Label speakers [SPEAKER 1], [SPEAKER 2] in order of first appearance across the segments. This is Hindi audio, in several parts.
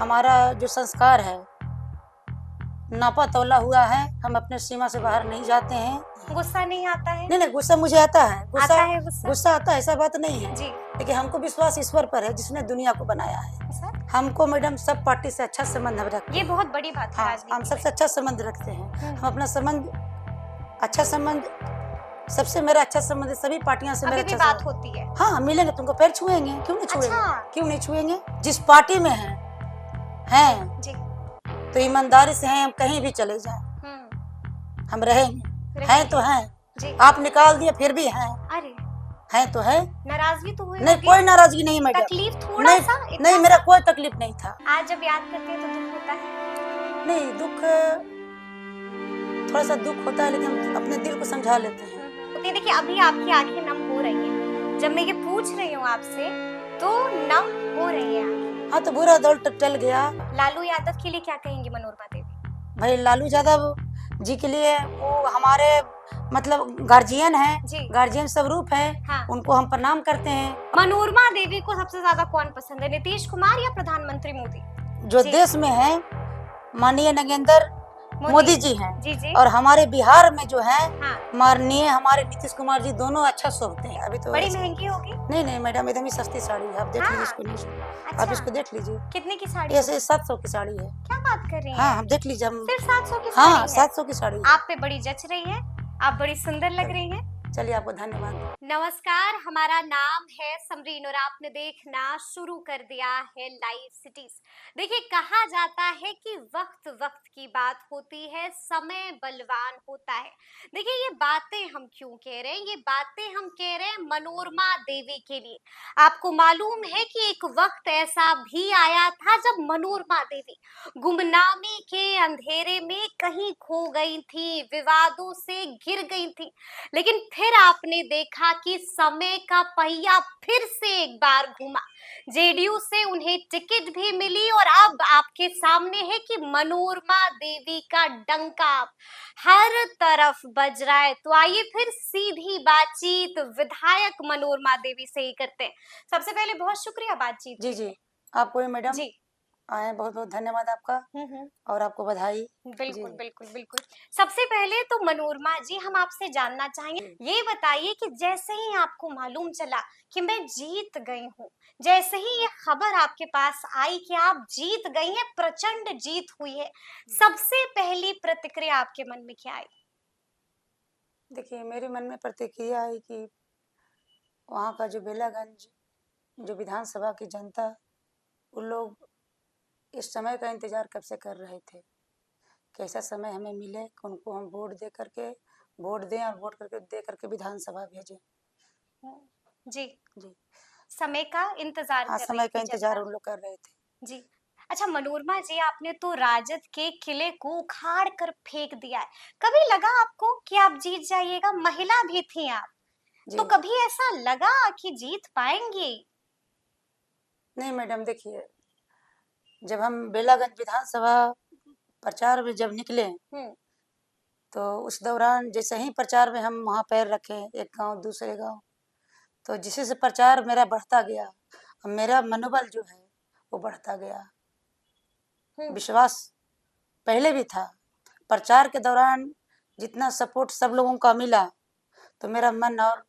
[SPEAKER 1] हमारा जो संस्कार है नापा तौला हुआ है, हम अपने सीमा से बाहर नहीं जाते हैं।
[SPEAKER 2] गुस्सा नहीं आता है?
[SPEAKER 1] नहीं, गुस्सा मुझे आता है,
[SPEAKER 2] गुस्सा
[SPEAKER 1] गुस्सा आता है, ऐसा बात नहीं है
[SPEAKER 2] जी।
[SPEAKER 1] लेकिन हमको विश्वास ईश्वर पर है जिसने दुनिया को बनाया है।
[SPEAKER 2] सर?
[SPEAKER 1] हमको मैडम सब पार्टी से अच्छा संबंध हम रखते हैं।
[SPEAKER 2] ये बहुत बड़ी बात है।
[SPEAKER 1] हाँ, हम सबसे अच्छा संबंध रखते हैं। हम अपना संबंध अच्छा संबंध सबसे मेरा अच्छा संबंध है, सभी पार्टियां से मेरा अच्छा
[SPEAKER 2] बात होती है।
[SPEAKER 1] हाँ, मिलेंगे तुमको पैर छुएंगे, क्यों नहीं छुएंगे?
[SPEAKER 2] अच्छा।
[SPEAKER 1] क्यों नहीं छुएंगे? जिस पार्टी में हैं
[SPEAKER 2] जी।
[SPEAKER 1] तो ईमानदारी से हैं, हम कहीं भी चले जाएं हम रहेंगे, हैं तो हैं जी। आप निकाल दिए फिर भी हैं।
[SPEAKER 2] अरे
[SPEAKER 1] हैं तो है।
[SPEAKER 2] नाराजगी तो हुई
[SPEAKER 1] नहीं, कोई नाराजगी नहीं मैडम।
[SPEAKER 2] तकलीफ थोड़ा सा
[SPEAKER 1] नहीं, मेरा कोई तकलीफ नहीं था।
[SPEAKER 2] आज जब याद करते हैं तो दुख होता है?
[SPEAKER 1] नहीं, दुख थोड़ा सा दुख होता है लेकिन हम अपने दिल को समझा लेते हैं।
[SPEAKER 2] देखिए अभी आपकी आंखें नम हो रही हैं, जब मैं ये पूछ रही हूँ आपसे तो नम हो रही है आंखें।
[SPEAKER 1] हाँ, तो बुरा दौर टल गया।
[SPEAKER 2] लालू यादव के लिए क्या कहेंगे मनोरमा देवी?
[SPEAKER 1] भाई लालू यादव जी के लिए वो हमारे मतलब गार्जियन है, गार्जियन स्वरूप है। हाँ। उनको हम प्रणाम करते हैं।
[SPEAKER 2] मनोरमा देवी को सबसे ज्यादा कौन पसंद है, नीतीश कुमार या प्रधानमंत्री मोदी?
[SPEAKER 1] जो देश में है माननीय नरेंद्र मोदी जी हैं।
[SPEAKER 2] जी।
[SPEAKER 1] और हमारे बिहार में जो है माननीय हमारे नीतीश कुमार जी, दोनों अच्छा शोभते हैं। अभी तो
[SPEAKER 2] बड़ी महंगी होगी?
[SPEAKER 1] नहीं मैडम, एकदम ही सस्ती साड़ी है, आप देख लीजिए इसको नीचे। अच्छा। आप इसको देख लीजिए।
[SPEAKER 2] कितने की साड़ी?
[SPEAKER 1] ऐसे 700 की साड़ी है।
[SPEAKER 2] क्या बात कर रही हैं?
[SPEAKER 1] हाँ, हम देख लीजिए। हम
[SPEAKER 2] सिर्फ 700 की साड़ी?
[SPEAKER 1] हाँ, 700 की साड़ी।
[SPEAKER 2] आप पे बड़ी जच रही है, आप बड़ी सुंदर लग रही हैं।
[SPEAKER 1] चलिए, आपको धन्यवाद।
[SPEAKER 2] नमस्कार, हमारा नाम है समरीन और आपने देखना शुरू कर दिया है लाइव सिटीज। देखिए, कहा जाता है कि वक्त वक्त की बात होती है, समय बलवान होता है। देखिए, ये बातें हम क्यों कह रहे हैं? ये बातें हम कह रहे हैं मनोरमा देवी के लिए। आपको मालूम है कि एक वक्त ऐसा भी आया था जब मनोरमा देवी गुमनामी के अंधेरे में कहीं खो गई थी, विवादों से घिर गई थी, लेकिन फिर आपने देखा कि समय का पहिया फिर से एक बार घूमा, जेडीयू से उन्हें टिकट भी मिली और अब आपके सामने है कि मनोरमा देवी का डंका हर तरफ बज रहा है। तो आइए फिर सीधी बातचीत विधायक मनोरमा देवी से ही करते हैं। सबसे पहले बहुत शुक्रिया बातचीत।
[SPEAKER 1] जी, आपको भी मैडम
[SPEAKER 2] जी
[SPEAKER 1] आए, बहुत बहुत धन्यवाद आपका। और आपको बधाई।
[SPEAKER 2] बिल्कुल। सबसे पहले तो मनोरमा जी, हम आपसे जानना चाहेंगे, ये बताइए कि जैसे ही आपको मालूम चला कि मैं जीत गई हूँ, जैसे ही ये खबर आपके पास आई कि आप जीत गई हैं, प्रचंड जीत हुई है, सबसे पहली प्रतिक्रिया आपके मन में क्या आई?
[SPEAKER 1] देखिए, मेरे मन में प्रतिक्रिया आई कि वहाँ का जो बेलागंज जो विधानसभा की जनता, उन लोग इस समय का इंतजार कब से कर रहे थे, कैसा समय हमें मिले कि उनको हम वोट दें और वोट करके दे करके विधानसभा भेजें।
[SPEAKER 2] जी, समय का इंतजार
[SPEAKER 1] हाँ, समय का इंतजार उन लोग कर रहे थे।
[SPEAKER 2] जी। अच्छा मनोरमा जी, आपने तो राजद के किले को उखाड़ कर फेंक दिया है, कभी लगा आपको कि आप जीत जाइएगा? महिला भी थी आप, तो कभी ऐसा लगा कि जीत पाएंगी?
[SPEAKER 1] नहीं मैडम, देखिए, जब हम बेलागंज विधानसभा प्रचार में जब निकले तो उस दौरान जैसे ही प्रचार में हम वहाँ पैर रखे, एक गांव दूसरे गांव, तो जिससे से प्रचार मेरा बढ़ता गया, मेरा मनोबल जो है वो बढ़ता गया। विश्वास पहले भी था, प्रचार के दौरान जितना सपोर्ट सब लोगों का मिला तो मेरा मन और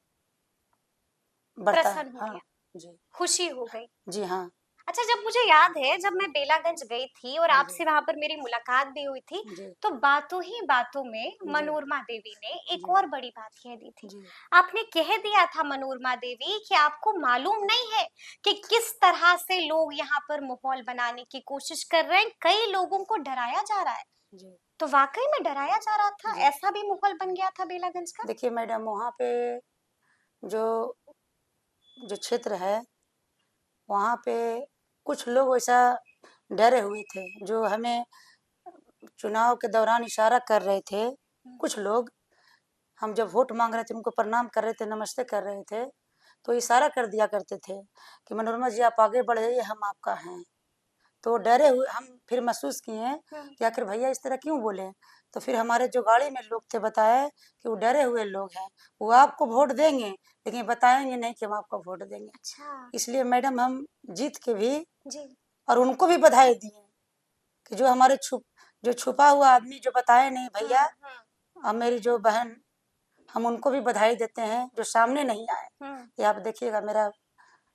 [SPEAKER 1] बढ़ता है। हाँ जी,
[SPEAKER 2] खुशी हो गई। जी
[SPEAKER 1] हाँ।
[SPEAKER 2] अच्छा, जब मुझे याद है, जब मैं बेलागंज गई थी और आपसे वहां पर मेरी मुलाकात भी हुई थी, तो बातों ही बातों में मनोरमा देवी ने एक और बड़ी बात कह दी थी। आपने कह दिया था मनोरमा देवी कि आपको मालूम नहीं है कि किस तरह से लोग यहाँ पर माहौल बनाने की कोशिश कर रहे हैं, कई लोगों को डराया जा रहा है। तो वाकई में डराया जा रहा था, ऐसा भी माहौल बन गया था बेलागंज का?
[SPEAKER 1] देखिए मैडम, वहाँ पे जो क्षेत्र है वहाँ पे कुछ लोग ऐसा डरे हुए थे, जो हमें चुनाव के दौरान इशारा कर रहे थे। कुछ लोग, हम जब वोट मांग रहे थे, उनको प्रणाम कर रहे थे, नमस्ते कर रहे थे, तो इशारा कर दिया करते थे कि मनोरमा जी आप आगे बढ़ जाइए, हम आपका हैं। तो डरे हुए हम फिर महसूस किए कि आखिर भैया इस तरह क्यों बोले। तो फिर हमारे जो गाड़ी में लोग थे बताए कि वो डरे हुए लोग हैं, वो आपको वोट देंगे लेकिन बताएंगे नहीं कि हम आपको वोट देंगे।
[SPEAKER 2] अच्छा।
[SPEAKER 1] इसलिए मैडम हम जीत के भी और उनको भी बधाई दिए कि जो छुपा हुआ आदमी जो बताए नहीं भैया, अब मेरी जो बहन, हम उनको भी बधाई देते हैं जो सामने नहीं आए। ये आप देखिएगा मेरा।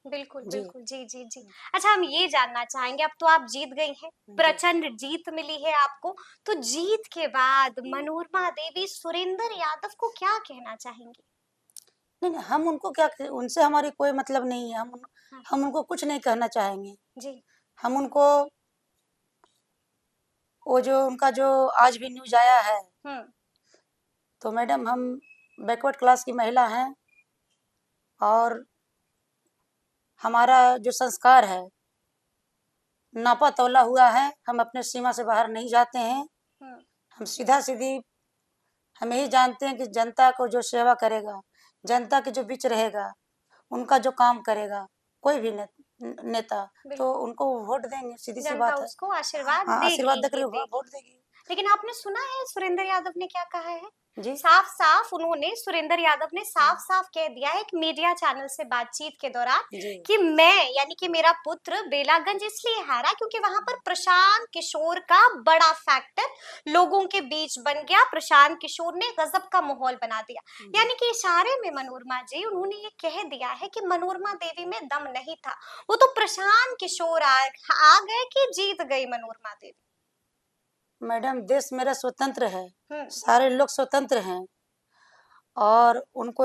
[SPEAKER 2] बिल्कुल
[SPEAKER 1] जी।
[SPEAKER 2] बिल्कुल, जी जी जी। अच्छा, हम ये जानना चाहेंगे, अब तो आप जीत गई हैं, प्रचंड जीत मिली है आपको, तो जीत के बाद मनोरमा देवी सुरेंद्र यादव को क्या कहना चाहेंगी?
[SPEAKER 1] नहीं नहीं, हम उनको क्या, उनसे हमारी कोई मतलब नहीं है।
[SPEAKER 2] हाँ,
[SPEAKER 1] हम उनको कुछ नहीं कहना चाहेंगे।
[SPEAKER 2] जी।
[SPEAKER 1] हम उनको, वो जो उनका जो आज भी न्यूज आया है,
[SPEAKER 2] हम्म।
[SPEAKER 1] तो मैडम हम बैकवर्ड क्लास की महिला हैं, और हमारा जो संस्कार है नापा तौला हुआ है। हम अपने सीमा से बाहर नहीं जाते हैं।
[SPEAKER 2] हम्म।
[SPEAKER 1] हम सीधा सीधी, हम यही जानते हैं कि जनता को जो सेवा करेगा, जनता के जो बीच रहेगा, उनका जो काम करेगा कोई भी नेता, तो
[SPEAKER 2] बिल्कुल,
[SPEAKER 1] उनको वोट देंगे, सीधी सी
[SPEAKER 2] जनता
[SPEAKER 1] बात है।
[SPEAKER 2] उसको आशीर्वाद
[SPEAKER 1] हाँ,
[SPEAKER 2] देगी
[SPEAKER 1] आशीर्वाद देकर
[SPEAKER 2] ही
[SPEAKER 1] वोट
[SPEAKER 2] देगी।
[SPEAKER 1] देगी।
[SPEAKER 2] लेकिन आपने सुना है सुरेंद्र यादव ने क्या कहा है?
[SPEAKER 1] जी।
[SPEAKER 2] साफ साफ उन्होंने, सुरेंद्र यादव ने साफ साफ कह दिया है एक मीडिया चैनल से बातचीत के दौरान
[SPEAKER 1] जी।
[SPEAKER 2] कि मैं, यानी कि मेरा पुत्र बेलागंज इसलिए हारा क्योंकि वहां पर प्रशांत किशोर का बड़ा फैक्टर लोगों के बीच बन गया। प्रशांत किशोर ने गजब का माहौल बना दिया। यानी कि इशारे में मनोरमा जी उन्होंने ये कह दिया है कि मनोरमा देवी में दम नहीं था, वो तो प्रशांत किशोर आ गए कि जीत गई मनोरमा देवी।
[SPEAKER 1] मैडम, देश मेरा स्वतंत्र है,
[SPEAKER 2] हम्म।
[SPEAKER 1] सारे लोग स्वतंत्र हैं, और उनको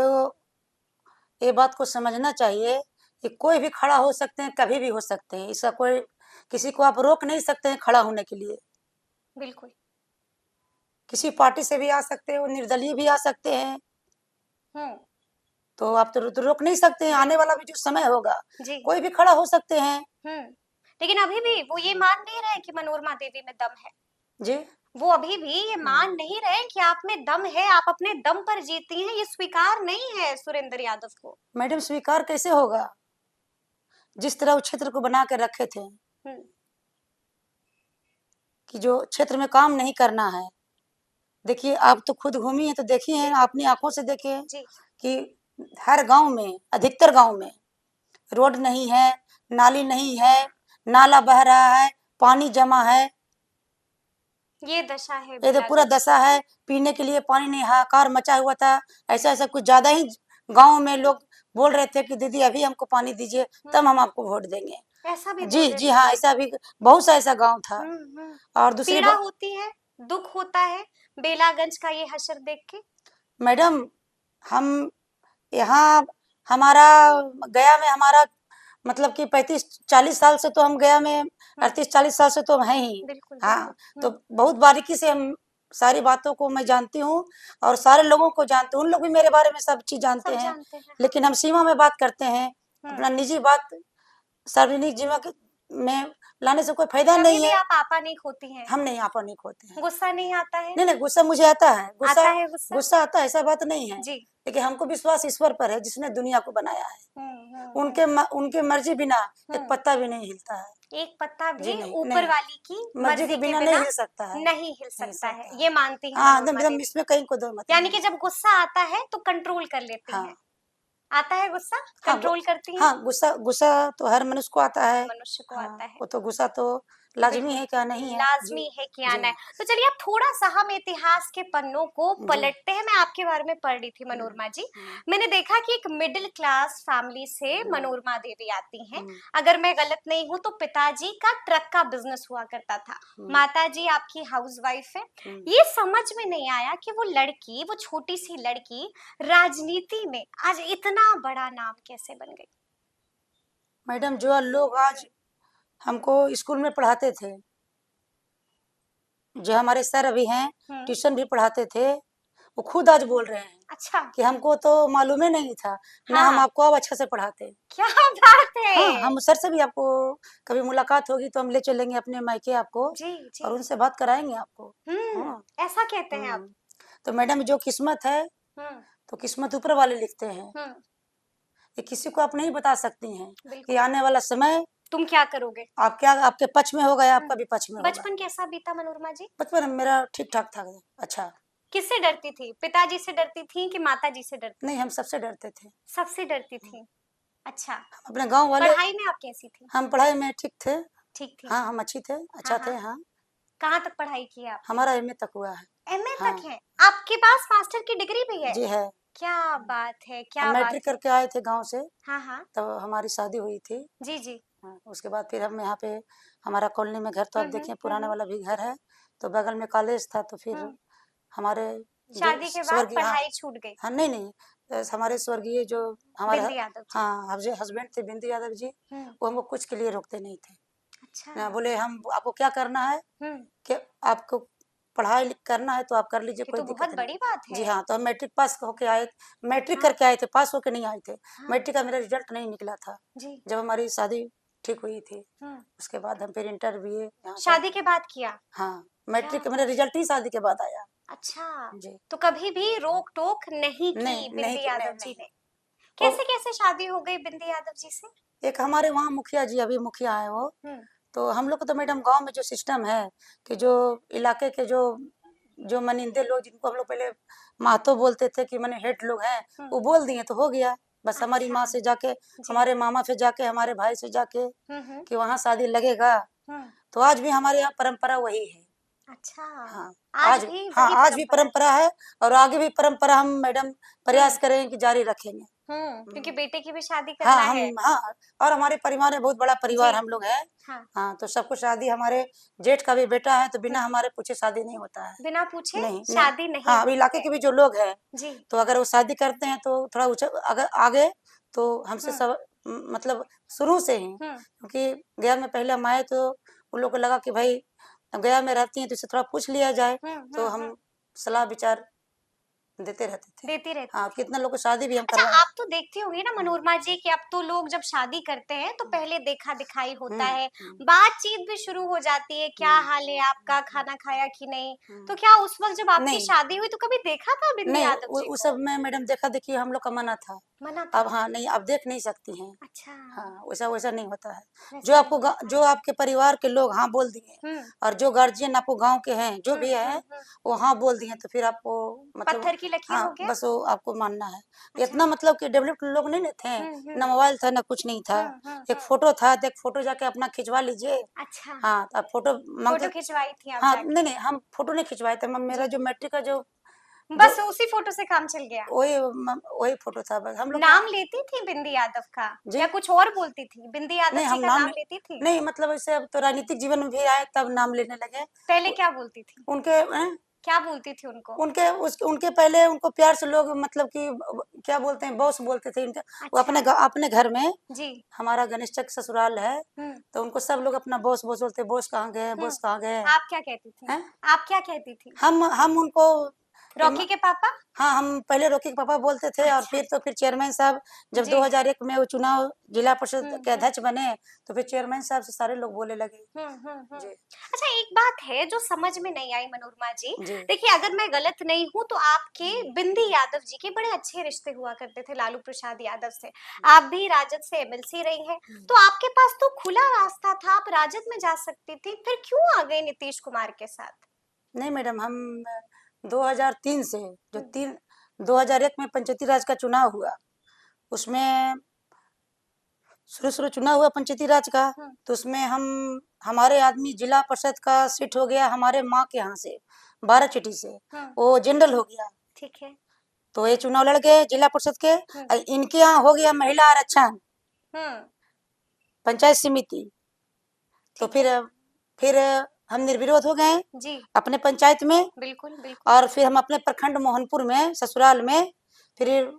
[SPEAKER 1] ये बात को समझना चाहिए कि कोई भी खड़ा हो सकते हैं, कभी भी हो सकते हैं। इसका कोई, किसी को आप रोक नहीं सकते हैं खड़ा होने के लिए।
[SPEAKER 2] बिल्कुल।
[SPEAKER 1] किसी पार्टी से भी आ सकते हैं, वो निर्दलीय भी आ सकते हैं,
[SPEAKER 2] हम्म।
[SPEAKER 1] तो आप तो रोक नहीं सकते हैं। आने वाला भी जो समय होगा,
[SPEAKER 2] जी।
[SPEAKER 1] कोई भी खड़ा हो सकते हैं।
[SPEAKER 2] हम्म। लेकिन अभी भी वो ये मान नहीं रहे कि मनोरमा देवी में दम है।
[SPEAKER 1] जी।
[SPEAKER 2] वो अभी भी ये मान नहीं रहे कि आप में दम है, आप अपने दम पर जीती हैं, ये स्वीकार नहीं है सुरेंद्र यादव को।
[SPEAKER 1] मैडम, स्वीकार कैसे होगा, जिस तरह उस क्षेत्र को बना के रखे थे
[SPEAKER 2] हम्म।
[SPEAKER 1] कि जो क्षेत्र में काम नहीं करना है। देखिए, आप तो खुद घूमी हैं तो देखी हैं, अपनी आंखों से देखे हैं
[SPEAKER 2] जी।
[SPEAKER 1] कि हर गांव में, अधिकतर गांव में रोड नहीं है, नाली नहीं है, नाला बह रहा है, पानी जमा है।
[SPEAKER 2] ये दशा है
[SPEAKER 1] ये तो पूरा
[SPEAKER 2] बेलागंज की।
[SPEAKER 1] दशा है, पीने के लिए पानी नहीं, हाहाकार मचा हुआ था। ऐसा ऐसा कुछ ज्यादा ही गांव में लोग बोल रहे थे कि दीदी अभी हमको पानी दीजिए, तब हम आपको वोट देंगे।
[SPEAKER 2] ऐसा भी बोल
[SPEAKER 1] जी
[SPEAKER 2] रहे
[SPEAKER 1] जी
[SPEAKER 2] थे
[SPEAKER 1] हाँ,
[SPEAKER 2] लोग।
[SPEAKER 1] ऐसा भी बहुत सा ऐसा गांव था। और दूसरी
[SPEAKER 2] पीड़ा होती है, दुख होता है बेलागंज का ये हशर देख के।
[SPEAKER 1] मैडम, हम यहाँ, हमारा गया में हमारा मतलब कि 35-40 साल से तो हम गया में, 38-40 साल से तो हम हैं ही।
[SPEAKER 2] बिल्कुल
[SPEAKER 1] हाँ,
[SPEAKER 2] बिल्कुल।
[SPEAKER 1] तो बहुत बारीकी से हम सारी बातों को मैं जानती हूँ, और सारे लोगों को जानती हूँ। उन लोग भी मेरे बारे में सब चीज जानते
[SPEAKER 2] सब
[SPEAKER 1] हैं,
[SPEAKER 2] जानते हैं, हाँ।
[SPEAKER 1] लेकिन हम सीमा में बात करते हैं। अपना
[SPEAKER 2] हम्म।
[SPEAKER 1] निजी बात सार्वजनिक जीवन में लाने से कोई फायदा
[SPEAKER 2] कभी
[SPEAKER 1] नहीं
[SPEAKER 2] भी
[SPEAKER 1] है।
[SPEAKER 2] आप आपा नहीं खोती हैं,
[SPEAKER 1] हम नहीं आपा नहीं खोते हैं।
[SPEAKER 2] गुस्सा नहीं आता है?
[SPEAKER 1] नहीं नहीं, गुस्सा मुझे आता है, गुस्सा
[SPEAKER 2] आता है गुस्सा?
[SPEAKER 1] गुस्सा आता है, ऐसा बात नहीं है।
[SPEAKER 2] जी।
[SPEAKER 1] लेकिन हमको विश्वास ईश्वर पर है, जिसने दुनिया को बनाया है। उनके मर्जी बिना एक पत्ता भी नहीं हिलता है।
[SPEAKER 2] एक पत्ता
[SPEAKER 1] जी
[SPEAKER 2] भी
[SPEAKER 1] नहीं
[SPEAKER 2] ऊपर
[SPEAKER 1] नहीं,
[SPEAKER 2] वाली की
[SPEAKER 1] मर्जी के
[SPEAKER 2] मर्जी के
[SPEAKER 1] बिना नहीं
[SPEAKER 2] बिना
[SPEAKER 1] हिल सकता है,
[SPEAKER 2] नहीं हिल
[SPEAKER 1] नहीं
[SPEAKER 2] सकता है,
[SPEAKER 1] सकता
[SPEAKER 2] ये
[SPEAKER 1] है।
[SPEAKER 2] मानती है
[SPEAKER 1] हाँ,
[SPEAKER 2] मनोरमा
[SPEAKER 1] एकदम
[SPEAKER 2] देवी।
[SPEAKER 1] इसमें कहीं को दो मत
[SPEAKER 2] यानी
[SPEAKER 1] नहीं
[SPEAKER 2] कि
[SPEAKER 1] है।
[SPEAKER 2] जब गुस्सा आता है तो कंट्रोल कर लेती हैं।
[SPEAKER 1] हाँ
[SPEAKER 2] आता है गुस्सा,
[SPEAKER 1] हाँ
[SPEAKER 2] कंट्रोल करती हैं?
[SPEAKER 1] हाँ, गुस्सा गुस्सा तो हर मनुष्य को आता
[SPEAKER 2] हर
[SPEAKER 1] है।
[SPEAKER 2] मनुष्य को
[SPEAKER 1] हाँ,
[SPEAKER 2] आता है।
[SPEAKER 1] वो तो गुस्सा तो लाजमी
[SPEAKER 2] बिल्कुल,
[SPEAKER 1] है, क्या नहीं है। जी
[SPEAKER 2] लाज़मी है कि
[SPEAKER 1] जी
[SPEAKER 2] आना है। तो चलिए अब थोड़ा-सा हम इतिहास के पन्नों को
[SPEAKER 1] जी।
[SPEAKER 2] पलटते हैं। मैं आपके बारे में पढ़ रही थी मनोरमा जी। मैंने देखा कि एक मिडिल क्लास फैमिली से मनोरमा देवी आती हैं। अगर मैं गलत नहीं हूँ तो पिताजी का ट्रक का बिज़नेस हुआ करता था। माताजी आपकी हाउसवाइफ है। ये समझ में नहीं आया कि वो लड़की, वो छोटी-सी लड़की राजनीति में आज इतना बड़ा नाम कैसे बन गई?
[SPEAKER 1] मैडम, जो लोग आज हमको स्कूल में पढ़ाते थे, जो हमारे सर अभी हैं, ट्यूशन भी पढ़ाते थे, वो खुद आज बोल रहे हैं
[SPEAKER 2] अच्छा।
[SPEAKER 1] कि हमको तो मालूम ही नहीं था ना, हम आपको अब अच्छा से पढ़ाते।
[SPEAKER 2] क्या बात है!
[SPEAKER 1] हाँ, हम सर से भी, आपको कभी मुलाकात होगी तो हम ले चलेंगे अपने मायके आपको,
[SPEAKER 2] जी जी।
[SPEAKER 1] और उनसे बात कराएंगे आपको। हाँ।
[SPEAKER 2] ऐसा कहते हैं आप?
[SPEAKER 1] तो मैडम, जो किस्मत है
[SPEAKER 2] हम्म।
[SPEAKER 1] तो किस्मत ऊपर वाले लिखते हैं, ये किसी को आप नहीं बता सकती हैं कि
[SPEAKER 2] बिल्कुल।
[SPEAKER 1] आने वाला समय
[SPEAKER 2] तुम क्या करोगे?
[SPEAKER 1] आप क्या, आपके पक्ष में होगा या आपका भी पक्ष में होगा।
[SPEAKER 2] बचपन कैसा बीता मनोरमा जी?
[SPEAKER 1] बचपन मेरा ठीक ठाक था। अच्छा।
[SPEAKER 2] किससे डरती थी? पिताजी से डरती थी कि माताजी से डरती?
[SPEAKER 1] नहीं, हम सबसे डरते थे।
[SPEAKER 2] सबसे डरती थी। अच्छा।
[SPEAKER 1] अपने गांव वाले,
[SPEAKER 2] पढ़ाई में आप कैसी थी?
[SPEAKER 1] हम पढ़ाई में ठीक थे।
[SPEAKER 2] ठीक थी।
[SPEAKER 1] हाँ, हम अच्छी थे, अच्छा थे। हाँ।
[SPEAKER 2] कहाँ तक पढ़ाई की है आप?
[SPEAKER 1] हमारा एमए तक हुआ है।
[SPEAKER 2] एमए
[SPEAKER 1] हाँ
[SPEAKER 2] तक है? आपके पास मास्टर की डिग्री भी है?
[SPEAKER 1] जी है।
[SPEAKER 2] क्या बात है,
[SPEAKER 1] हम
[SPEAKER 2] क्या बात
[SPEAKER 1] मैट्रिक
[SPEAKER 2] है।
[SPEAKER 1] करके आए थे गांव से,
[SPEAKER 2] हाँ हाँ।
[SPEAKER 1] तब हमारी शादी हुई थी।
[SPEAKER 2] जी जी।
[SPEAKER 1] हाँ, उसके बाद फिर हम यहाँ पे, हमारा कॉलोनी में घर तो आप देखिए पुराने वाला भी घर है, तो बगल में कॉलेज था, तो फिर
[SPEAKER 2] हम्म।
[SPEAKER 1] हमारे जो
[SPEAKER 2] शादी के बाद
[SPEAKER 1] स्वर्गीय, हाँ
[SPEAKER 2] पढ़ाई छूट गई।
[SPEAKER 1] हाँ, नहीं नहीं, हमारे स्वर्गीय जो हमारे
[SPEAKER 2] बिंदी यादव जी।
[SPEAKER 1] हाँ हस्बैंड थे बिंदी यादव जी,
[SPEAKER 2] हम्म।
[SPEAKER 1] वो हमको कुछ के लिए रोकते नहीं थे।
[SPEAKER 2] अच्छा।
[SPEAKER 1] ना बोले हम आपको क्या करना है,
[SPEAKER 2] हम्म।
[SPEAKER 1] कि आपको पढ़ाई करना है तो आप कर लीजिए,
[SPEAKER 2] ये
[SPEAKER 1] कोई
[SPEAKER 2] तो बहुत
[SPEAKER 1] दिक्कत नहीं।
[SPEAKER 2] बड़ी बात
[SPEAKER 1] जी
[SPEAKER 2] है।
[SPEAKER 1] हाँ, तो हम मैट्रिक पास होके आए, मैट्रिक
[SPEAKER 2] हाँ
[SPEAKER 1] करके आए थे, पास होके नहीं आए थे।
[SPEAKER 2] हाँ।
[SPEAKER 1] मैट्रिक का मेरा रिजल्ट नहीं निकला था
[SPEAKER 2] जी।
[SPEAKER 1] जब हमारी शादी ठीक हुई थी।
[SPEAKER 2] हम्म।
[SPEAKER 1] उसके बाद हम फिर इंटर बीए यहाँ कर,
[SPEAKER 2] शादी के बाद किया?
[SPEAKER 1] हाँ
[SPEAKER 2] क्या
[SPEAKER 1] मैट्रिक का मेरा
[SPEAKER 2] बात।
[SPEAKER 1] रिजल्ट ही शादी के बाद आया।
[SPEAKER 2] अच्छा,
[SPEAKER 1] जी,
[SPEAKER 2] तो कभी भी रोक टोक नहीं
[SPEAKER 1] नहीं
[SPEAKER 2] की
[SPEAKER 1] नहीं
[SPEAKER 2] बिंदी
[SPEAKER 1] नहीं,
[SPEAKER 2] यादव जी
[SPEAKER 1] नहीं।
[SPEAKER 2] ने?
[SPEAKER 1] वो
[SPEAKER 2] कैसे कैसे शादी हो गई बिंदी यादव जी से?
[SPEAKER 1] एक हमारे वहाँ मुखिया जी, अभी मुखिया है वो,
[SPEAKER 2] हम्म।
[SPEAKER 1] तो हम लोग को तो मैडम गांव में जो सिस्टम है कि जो इलाके के जो जो मनिंदे लोग, जिनको हम लोग पहले महतो बोलते थे कि माने हेड लोग हैं, वो बोल दिए तो हो गया। बस हमारी
[SPEAKER 2] अच्छा।
[SPEAKER 1] माँ से जाके,
[SPEAKER 2] जी।
[SPEAKER 1] हमारे मामा से जाके, हमारे भाई से जाके
[SPEAKER 2] हम्म।
[SPEAKER 1] कि वहाँ शादी लगेगा,
[SPEAKER 2] हम्म।
[SPEAKER 1] तो आज भी हमारे यहाँ परंपरा वही है।
[SPEAKER 2] अच्छा,
[SPEAKER 1] हाँ
[SPEAKER 2] आज
[SPEAKER 1] आज,
[SPEAKER 2] भी
[SPEAKER 1] हाँ
[SPEAKER 2] वही
[SPEAKER 1] आज भी
[SPEAKER 2] परंपरा है।
[SPEAKER 1] परंपरा है, और आगे भी परंपरा हम मैडम
[SPEAKER 2] हम्म।
[SPEAKER 1] प्रयास करेंगे कि जारी रखेंगे।
[SPEAKER 2] क्योंकि बेटे की भी शादी
[SPEAKER 1] हाँ
[SPEAKER 2] करना
[SPEAKER 1] हम,
[SPEAKER 2] है।
[SPEAKER 1] हाँ, और हमारे परिवार में बहुत बड़ा
[SPEAKER 2] जी।
[SPEAKER 1] परिवार हम लोग हैं।
[SPEAKER 2] हाँ।
[SPEAKER 1] हाँ, तो सबको शादी, हमारे जेठ का भी बेटा है, तो बिना
[SPEAKER 2] हम्म।
[SPEAKER 1] हमारे पूछे शादी नहीं होता है।
[SPEAKER 2] बिना पूछे
[SPEAKER 1] नहीं नहीं,
[SPEAKER 2] शादी नहीं
[SPEAKER 1] हाँ, अब
[SPEAKER 2] होती
[SPEAKER 1] इलाके
[SPEAKER 2] है।
[SPEAKER 1] के भी जो लोग हैं,
[SPEAKER 2] जी।
[SPEAKER 1] तो अगर वो शादी करते हैं तो थोड़ा ऊंचा, अगर आगे, तो हमसे
[SPEAKER 2] हम्म।
[SPEAKER 1] सब मतलब शुरू से ही,
[SPEAKER 2] हम्म।
[SPEAKER 1] क्योंकि गया में पहले हम आए तो उन लोग को लगा कि भाई गया में रहती हैं तो इससे थोड़ा पूछ लिया जाए, तो हम सलाह विचार देते रहते थे।
[SPEAKER 2] देती रहती
[SPEAKER 1] हाँ,
[SPEAKER 2] थी।
[SPEAKER 1] कितना लोग को शादी भी हम
[SPEAKER 2] अच्छा,
[SPEAKER 1] करवाए।
[SPEAKER 2] आप तो देखती होंगी ना मनोरमा जी कि अब तो लोग जब शादी करते हैं तो पहले देखा दिखाई होता
[SPEAKER 1] हम्म
[SPEAKER 2] है,
[SPEAKER 1] हम्म
[SPEAKER 2] बातचीत भी शुरू हो जाती है, क्या
[SPEAKER 1] हम्म
[SPEAKER 2] हाल है आपका, खाना खाया कि नहीं।
[SPEAKER 1] हम्म।
[SPEAKER 2] तो क्या उस वक्त जब आपकी
[SPEAKER 1] नहीं
[SPEAKER 2] शादी हुई तो कभी देखा था बिंदी
[SPEAKER 1] नहीं,
[SPEAKER 2] यादव जी
[SPEAKER 1] उस
[SPEAKER 2] को?
[SPEAKER 1] सब में मैडम देखा देखी हम लोग का मना था।
[SPEAKER 2] मना
[SPEAKER 1] अब
[SPEAKER 2] था?
[SPEAKER 1] हाँ नहीं, अब देख नहीं सकती हैं।
[SPEAKER 2] अच्छा।
[SPEAKER 1] हाँ, वैसा वैसा नहीं होता है। जो
[SPEAKER 2] वैसा नहीं
[SPEAKER 1] आपको
[SPEAKER 2] होता
[SPEAKER 1] जो
[SPEAKER 2] है।
[SPEAKER 1] आपके परिवार के लोग हाँ बोल दिए,
[SPEAKER 2] हम्म।
[SPEAKER 1] और जो गार्जियन आपको गांव के हैं जो भी है,
[SPEAKER 2] हम्म।
[SPEAKER 1] वो हाँ बोल दिए, तो फिर आपको मतलब,
[SPEAKER 2] पत्थर की लकीर
[SPEAKER 1] हाँ
[SPEAKER 2] हो गया।
[SPEAKER 1] बस वो आपको मानना है।
[SPEAKER 2] अच्छा।
[SPEAKER 1] इतना मतलब कि डेवलप्ड लोग नहीं थे,
[SPEAKER 2] हम्म।
[SPEAKER 1] ना मोबाइल था ना कुछ नहीं था। एक
[SPEAKER 2] हम्म।
[SPEAKER 1] फोटो था, तो एक फोटो जाके अपना खिंचवा लीजिए।
[SPEAKER 2] अच्छा,
[SPEAKER 1] हाँ, तो आप फोटो मांगते,
[SPEAKER 2] फोटो खिंचवाई थी आप
[SPEAKER 1] हाँ नहीं
[SPEAKER 2] जाके?
[SPEAKER 1] नहीं, हम फोटो नहीं खिंचवाए थे, मेरा
[SPEAKER 2] जी।
[SPEAKER 1] जो मैट्रिक का जो जो
[SPEAKER 2] बस उसी फोटो से काम चल गया?
[SPEAKER 1] वही फोटो था, बस हम लोग का।
[SPEAKER 2] नाम लेती थी बिंदी यादव का
[SPEAKER 1] जी,
[SPEAKER 2] या कुछ और बोलती थी? बिंदी यादव
[SPEAKER 1] नहीं
[SPEAKER 2] जी
[SPEAKER 1] हम
[SPEAKER 2] का
[SPEAKER 1] नाम
[SPEAKER 2] नाम
[SPEAKER 1] नहीं,
[SPEAKER 2] लेती थी?
[SPEAKER 1] नहीं मतलब ऐसे अब तो राजनीतिक जीवन में भी आए तब नाम लेने लगे।
[SPEAKER 2] पहले
[SPEAKER 1] उ-
[SPEAKER 2] क्या बोलती थी?
[SPEAKER 1] उनके
[SPEAKER 2] क्या बोलती थी उनको?
[SPEAKER 1] उनके पहले उनको प्यार से लोग मतलब कि क्या बोलते हैं, बॉस बोलते थे इनका। वो
[SPEAKER 2] अच्छा।
[SPEAKER 1] अपने घर में,
[SPEAKER 2] जी।
[SPEAKER 1] हमारा गणेश चक ससुराल है,
[SPEAKER 2] हम्म।
[SPEAKER 1] तो उनको सब लोग अपना बॉस बॉस बोलते, बॉस कहाँ गए,
[SPEAKER 2] हम्म।
[SPEAKER 1] बॉस कहाँ गए
[SPEAKER 2] आप क्या कहती थी?
[SPEAKER 1] हैं।
[SPEAKER 2] आप क्या कहती थी?
[SPEAKER 1] हम उनको
[SPEAKER 2] रॉकी के पापा?
[SPEAKER 1] हाँ, हम पहले रॉकी के पापा बोलते थे, और
[SPEAKER 2] अच्छा।
[SPEAKER 1] फिर चेयरमैन साहब, जब
[SPEAKER 2] जी।
[SPEAKER 1] 2001 में वो चुनाव जिला परिषद के
[SPEAKER 2] हम्म।
[SPEAKER 1] अध्यक्ष बने, तो फिर चेयरमैन साहब से सारे लोग बोले लगे। जी
[SPEAKER 2] अच्छा, एक बात है जो समझ में नहीं आई मनोरमा जी।
[SPEAKER 1] जी
[SPEAKER 2] देखिए, अगर मैं गलत नहीं हूँ तो आपके बिंदी यादव जी के बड़े अच्छे रिश्ते हुआ करते थे लालू प्रसाद यादव से। आप भी राजद से एमएलसी रही हैं, तो आपके पास तो खुला रास्ता था, आप राजद में जा सकती थी, फिर क्यों आ गए नीतीश कुमार के साथ?
[SPEAKER 1] नहीं मैडम, हम 2003 से, जो
[SPEAKER 2] हम्म।
[SPEAKER 1] 2001 में पंचायती राज का चुनाव हुआ, उसमें शुरू चुनाव हुआ पंचायती राज का,
[SPEAKER 2] हम्म।
[SPEAKER 1] तो उसमें हमारे आदमी जिला परिषद का सीट हो गया हमारे माँ के यहाँ से, 12 चिट्ठी से,
[SPEAKER 2] हम्म।
[SPEAKER 1] वो जनरल हो गया।
[SPEAKER 2] ठीक है।
[SPEAKER 1] तो ये चुनाव लड़ गए जिला परिषद के,
[SPEAKER 2] हम्म।
[SPEAKER 1] और इनके यहाँ हो गया महिला आरक्षण
[SPEAKER 2] हम्म।
[SPEAKER 1] पंचायत समिति। तो
[SPEAKER 2] ठीक है।
[SPEAKER 1] फिर हम निर्विरोध हो गए
[SPEAKER 2] जी।
[SPEAKER 1] अपने पंचायत में,
[SPEAKER 2] बिल्कुल बिल्कुल।
[SPEAKER 1] और फिर हम अपने प्रखंड मोहनपुर में ससुराल में, फिर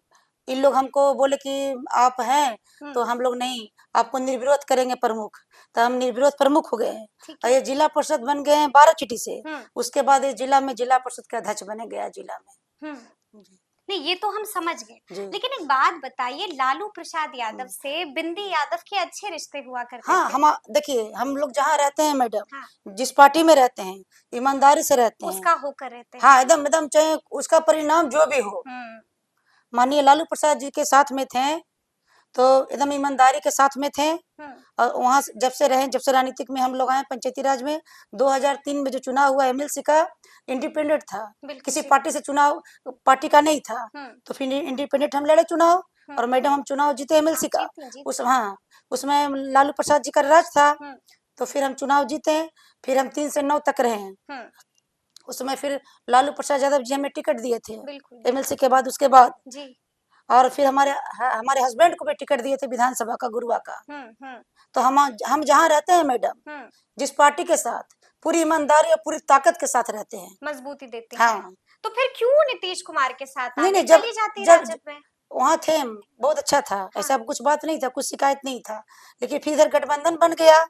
[SPEAKER 1] इन लोग हमको बोले कि आप हैं, तो हम लोग नहीं, आपको निर्विरोध करेंगे प्रमुख, तो हम निर्विरोध प्रमुख हो गए हैं,
[SPEAKER 2] ठीक
[SPEAKER 1] और
[SPEAKER 2] है।
[SPEAKER 1] ये जिला परिषद बन गए हैं 12 चिट्ठी से।
[SPEAKER 2] हम्म।
[SPEAKER 1] उसके बाद इस जिला में जिला परिषद के अध्यक्ष बने गया जिला में। जी
[SPEAKER 2] नहीं, ये तो हम समझ गए।
[SPEAKER 1] जी
[SPEAKER 2] लेकिन एक बात बताइए, लालू प्रसाद यादव
[SPEAKER 1] हम्म।
[SPEAKER 2] से बिंदी यादव के अच्छे रिश्ते हुआ करते
[SPEAKER 1] हाँ,
[SPEAKER 2] थे।
[SPEAKER 1] हम देखिए, हम लोग जहाँ रहते हैं मैडम,
[SPEAKER 2] हाँ,
[SPEAKER 1] जिस पार्टी में रहते हैं, ईमानदारी से रहते हैं।
[SPEAKER 2] उसका होकर रहते हैं।
[SPEAKER 1] हाँ, एकदम एकदम, चाहे उसका परिणाम जो भी हो,
[SPEAKER 2] हम्म।
[SPEAKER 1] माननीय लालू प्रसाद जी के साथ में थे, तो एकदम ईमानदारी के साथ में थे।
[SPEAKER 2] हम्म।
[SPEAKER 1] और वहाँ जब से रहे, जब से राजनीतिक में हम लोग आए पंचायती राज में, 2003 में जो चुनाव हुआ एमएलसी का, इंडिपेंडेंट था,
[SPEAKER 2] बिल्कुल
[SPEAKER 1] किसी
[SPEAKER 2] ठीक।
[SPEAKER 1] पार्टी से चुनाव, पार्टी का नहीं था।
[SPEAKER 2] हम्म।
[SPEAKER 1] तो फिर इंडिपेंडेंट हम लड़े चुनाव, और मैडम हम चुनाव जीते
[SPEAKER 2] हाँ,
[SPEAKER 1] एमएलसी का।
[SPEAKER 2] जीती जीती।
[SPEAKER 1] उसमें लालू प्रसाद जी का राज था।
[SPEAKER 2] हम्म।
[SPEAKER 1] तो फिर हम चुनाव जीते हैं, फिर हम 3 से 9 तक रहे हैं। उस समय फिर लालू प्रसाद यादव जी हमें टिकट दिए थे
[SPEAKER 2] बिल्कुल
[SPEAKER 1] एमएलसी के बाद, उसके बाद
[SPEAKER 2] जी।
[SPEAKER 1] और फिर हमारे हस्बैंड को भी टिकट दिए थे विधानसभा का गुरुआ का। तो हम जहाँ रहते हैं मैडम, जिस पार्टी के साथ पूरी ईमानदारी और पूरी ताकत के साथ रहते हैं,
[SPEAKER 2] मजबूती देते हैं।
[SPEAKER 1] हाँ।
[SPEAKER 2] तो फिर क्यों नीतीश कुमार के साथ
[SPEAKER 1] नहीं
[SPEAKER 2] आगे
[SPEAKER 1] नहीं, जब
[SPEAKER 2] चली जाती
[SPEAKER 1] जब
[SPEAKER 2] राजद में?
[SPEAKER 1] वहाँ थे हम, बहुत अच्छा था, ऐसा कुछ बात नहीं था, कुछ शिकायत नहीं था। लेकिन फिर इधर गठबंधन बन गया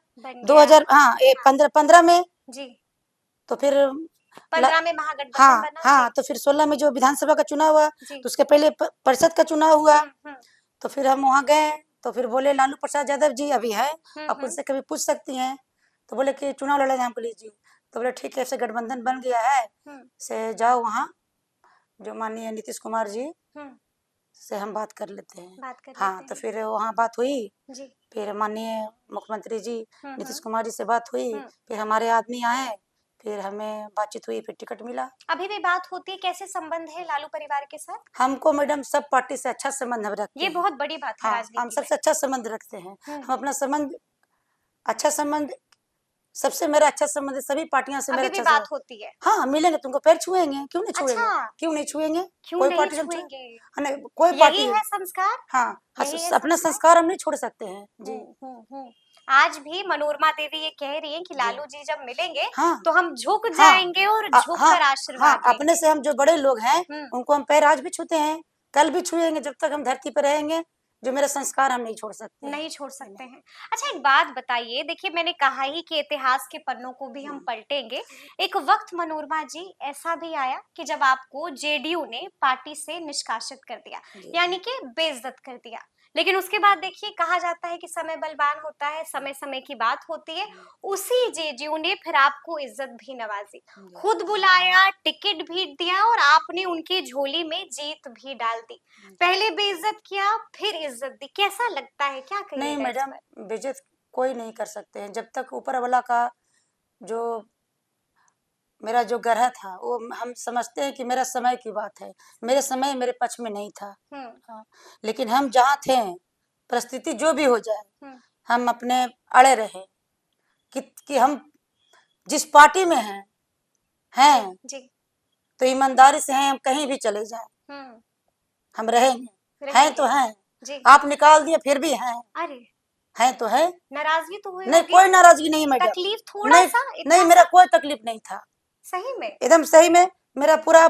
[SPEAKER 1] 2000 15 में।
[SPEAKER 2] जी।
[SPEAKER 1] तो फिर
[SPEAKER 2] 15 में महागठबंधन
[SPEAKER 1] हाँ
[SPEAKER 2] बना।
[SPEAKER 1] हाँ, तो फिर 16 में जो विधानसभा का चुनाव हुआ,
[SPEAKER 2] जी।
[SPEAKER 1] तो उसके पहले परिषद का चुनाव हुआ।
[SPEAKER 2] हम्म,
[SPEAKER 1] तो फिर हम वहाँ गए, तो फिर बोले लालू प्रसाद यादव जी अभी है, आप
[SPEAKER 2] हम्म,
[SPEAKER 1] उनसे कभी पूछ सकती हैं। तो बोले कि चुनाव लड़ा जाए पुलिस जी। तो बोले ठीक है, ऐसे गठबंधन बन गया है, से जाओ वहाँ जो माननीय नीतीश कुमार जी से हम बात कर लेते हैं।
[SPEAKER 2] बात कर
[SPEAKER 1] हाँ,
[SPEAKER 2] लेते
[SPEAKER 1] तो
[SPEAKER 2] हैं।
[SPEAKER 1] फिर वहाँ बात हुई,
[SPEAKER 2] जी।
[SPEAKER 1] फिर माननीय मुख्यमंत्री जी नीतीश कुमार जी से बात हुई,
[SPEAKER 2] हम्म।
[SPEAKER 1] फिर हमारे आदमी आए, फिर हमें बातचीत हुई, फिर टिकट मिला।
[SPEAKER 2] अभी भी बात होती है? कैसे संबंध है लालू परिवार के साथ?
[SPEAKER 1] हमको मैडम सब पार्टी से अच्छा संबंध हम रखते
[SPEAKER 2] ये
[SPEAKER 1] हैं।
[SPEAKER 2] बहुत बड़ी बात है
[SPEAKER 1] हाँ, हम
[SPEAKER 2] राजनीति में।
[SPEAKER 1] सबसे अच्छा संबंध रखते हैं।
[SPEAKER 2] हम्म।
[SPEAKER 1] हम अपना संबंध अच्छा संबंध सबसे मेरा अच्छा संबंध है, सभी पार्टियों से मेरा
[SPEAKER 2] अभी भी
[SPEAKER 1] अच्छा
[SPEAKER 2] बात
[SPEAKER 1] संबंध।
[SPEAKER 2] होती है?
[SPEAKER 1] हाँ, मिलेंगे, तुमको पैर छुएंगे, क्यों नहीं छुएंगे?
[SPEAKER 2] अच्छा,
[SPEAKER 1] क्यों नहीं छुएंगे?
[SPEAKER 2] क्यों
[SPEAKER 1] कोई
[SPEAKER 2] नहीं
[SPEAKER 1] पार्टी हम
[SPEAKER 2] छुएंगे?
[SPEAKER 1] नहीं, कोई
[SPEAKER 2] यही
[SPEAKER 1] पार्टी
[SPEAKER 2] है संस्कार,
[SPEAKER 1] हाँ,
[SPEAKER 2] यही है
[SPEAKER 1] अपना
[SPEAKER 2] संस्कार।
[SPEAKER 1] संस्कार हम नहीं छोड़ सकते हैं जी।
[SPEAKER 2] आज भी मनोरमा देवी ये कह रही हैं कि लालू जी जब मिलेंगे
[SPEAKER 1] हाँ
[SPEAKER 2] तो हम झुक
[SPEAKER 1] हाँ
[SPEAKER 2] जाएंगे और झुक
[SPEAKER 1] हाँ
[SPEAKER 2] कर
[SPEAKER 1] हाँ,
[SPEAKER 2] आशीर्वाद
[SPEAKER 1] अपने
[SPEAKER 2] लेंगे।
[SPEAKER 1] से हम जो बड़े लोग हैं
[SPEAKER 2] हम्म।
[SPEAKER 1] उनको हम पैर आज भी छूते हैं, कल भी छुएंगे, जब तक हम धरती पर रहेंगे। जो मेरा संस्कार हम नहीं छोड़ सकते हैं।
[SPEAKER 2] नहीं छोड़ सकते हैं। अच्छा, एक बात बताइए, देखिए मैंने कहा ही कि इतिहास के पन्नों को भी हम पलटेंगे। एक वक्त मनोरमा जी ऐसा भी आया कि जब आपको जेडीयू ने पार्टी से निष्कासित कर दिया, यानी कि बेइज्जत कर दिया। लेकिन उसके बाद देखिए, कहा जाता है कि समय बलवान होता है, समय समय की बात होती है। उसी जेडीयू ने फिर आपको इज्जत भी नवाजी, खुद बुलाया, टिकट भी दिया और आपने उनकी झोली में जीत भी डाल दी। पहले बेइज्जत किया, फिर इज्जत दी। कैसा लगता है, क्या
[SPEAKER 1] नहीं
[SPEAKER 2] कहिएगा इस
[SPEAKER 1] मैडम,
[SPEAKER 2] पर?
[SPEAKER 1] बेइज्जत कोई नहीं कर सकते हैं, जब तक ऊपर वाला का जो मेरा जो ग्रह था वो हम समझते हैं कि मेरा समय की बात है, मेरे समय मेरे पक्ष में नहीं था। हाँ, लेकिन हम जहाँ थे, परिस्थिति जो भी हो जाए, हम अपने अड़े रहे कि हम जिस पार्टी में हैं
[SPEAKER 2] जी।
[SPEAKER 1] तो ईमानदारी से हैं, हम कहीं भी चले जाएं हम रहेंगे, हैं तो हैं।
[SPEAKER 2] जी।
[SPEAKER 1] आप निकाल दिए फिर भी हैं,
[SPEAKER 2] अरे,
[SPEAKER 1] हैं तो है।
[SPEAKER 2] नाराजगी तो हुई
[SPEAKER 1] नहीं,
[SPEAKER 2] होगी?
[SPEAKER 1] कोई नाराजगी नहीं मैडम,
[SPEAKER 2] तकलीफ थोड़ा
[SPEAKER 1] नहीं
[SPEAKER 2] सा,
[SPEAKER 1] नहीं,
[SPEAKER 2] इतना
[SPEAKER 1] मेरा
[SPEAKER 2] सा?
[SPEAKER 1] कोई तकलीफ नहीं था,
[SPEAKER 2] सही में?
[SPEAKER 1] एकदम सही में। मेरा पूरा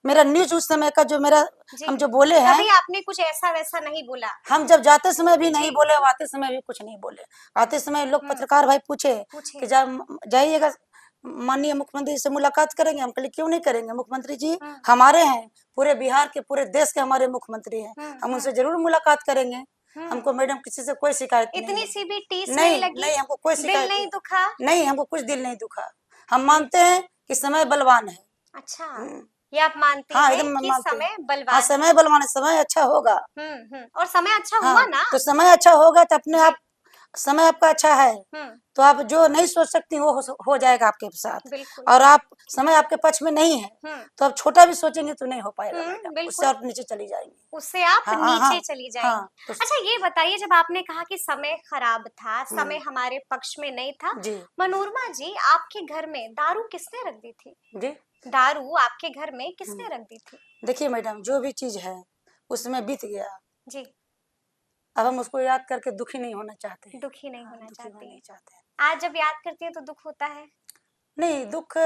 [SPEAKER 1] मेरा न्यूज उस समय का जो मेरा
[SPEAKER 2] जी।
[SPEAKER 1] हम जो बोले हैं,
[SPEAKER 2] कभी आपने कुछ ऐसा वैसा नहीं बोला?
[SPEAKER 1] हम जब जाते समय भी नहीं
[SPEAKER 2] जी।
[SPEAKER 1] बोले, आते समय भी कुछ नहीं बोले। आते समय लोग पत्रकार भाई पूछे कि जाइएगा माननीय मुख्यमंत्री से मुलाकात करेंगे, हम कहे क्यों नहीं करेंगे, मुख्यमंत्री जी हमारे हैं, पूरे बिहार के पूरे देश के हमारे मुख्यमंत्री हैं, हम उनसे जरूर मुलाकात करेंगे। हमको मैडम किसी से कोई शिकायत नहीं
[SPEAKER 2] इतनी
[SPEAKER 1] है।
[SPEAKER 2] सी भी टीस नहीं
[SPEAKER 1] नहीं
[SPEAKER 2] लगी?
[SPEAKER 1] नहीं, हमको कोई
[SPEAKER 2] दिल
[SPEAKER 1] शिकायत
[SPEAKER 2] नहीं दुखा?
[SPEAKER 1] नहीं, हमको कुछ दिल नहीं दुखा। हम मानते हैं कि समय बलवान है।
[SPEAKER 2] अच्छा, ये आप मानते
[SPEAKER 1] हाँ,
[SPEAKER 2] हैं
[SPEAKER 1] एकदम
[SPEAKER 2] कि
[SPEAKER 1] मानते
[SPEAKER 2] समय
[SPEAKER 1] हैं। हाँ,
[SPEAKER 2] बलवान है।
[SPEAKER 1] समय बलवान है, समय अच्छा होगा।
[SPEAKER 2] और समय अच्छा
[SPEAKER 1] हाँ,
[SPEAKER 2] हुआ ना?
[SPEAKER 1] तो समय अच्छा होगा तो अपने
[SPEAKER 2] जी।
[SPEAKER 1] आप समय आपका अच्छा है, तो आप जो नहीं सोच सकती वो हो जाएगा आपके साथ।
[SPEAKER 2] बिल्कुल।
[SPEAKER 1] और आप समय आपके पक्ष में नहीं है तो आप छोटा भी सोचेंगे तो नहीं हो पाएगा मैडम, उससे
[SPEAKER 2] बिल्कुल।
[SPEAKER 1] आप नीचे चली जाएंगी।
[SPEAKER 2] उससे आप
[SPEAKER 1] हाँ हाँ
[SPEAKER 2] नीचे
[SPEAKER 1] हाँ
[SPEAKER 2] चली
[SPEAKER 1] हाँ,
[SPEAKER 2] जाएंगी। अच्छा, ये बताइए, जब आपने कहा कि समय खराब था, समय हमारे पक्ष में नहीं था,
[SPEAKER 1] जी
[SPEAKER 2] मनोरमा जी आपके घर में दारू किसने रख दी थी?
[SPEAKER 1] जी,
[SPEAKER 2] दारू आपके घर में किसने रख दी थी?
[SPEAKER 1] देखिए मैडम, जो भी चीज है उसमें बीत गया,
[SPEAKER 2] जी।
[SPEAKER 1] अब हम उसको याद करके दुखी नहीं होना चाहते हैं।
[SPEAKER 2] दुखी नहीं
[SPEAKER 1] हाँ,
[SPEAKER 2] होना
[SPEAKER 1] दुखी
[SPEAKER 2] चाहती
[SPEAKER 1] नहीं
[SPEAKER 2] है?
[SPEAKER 1] चाहते हैं।
[SPEAKER 2] आज जब याद करती है तो दुख होता है?
[SPEAKER 1] नहीं, दुख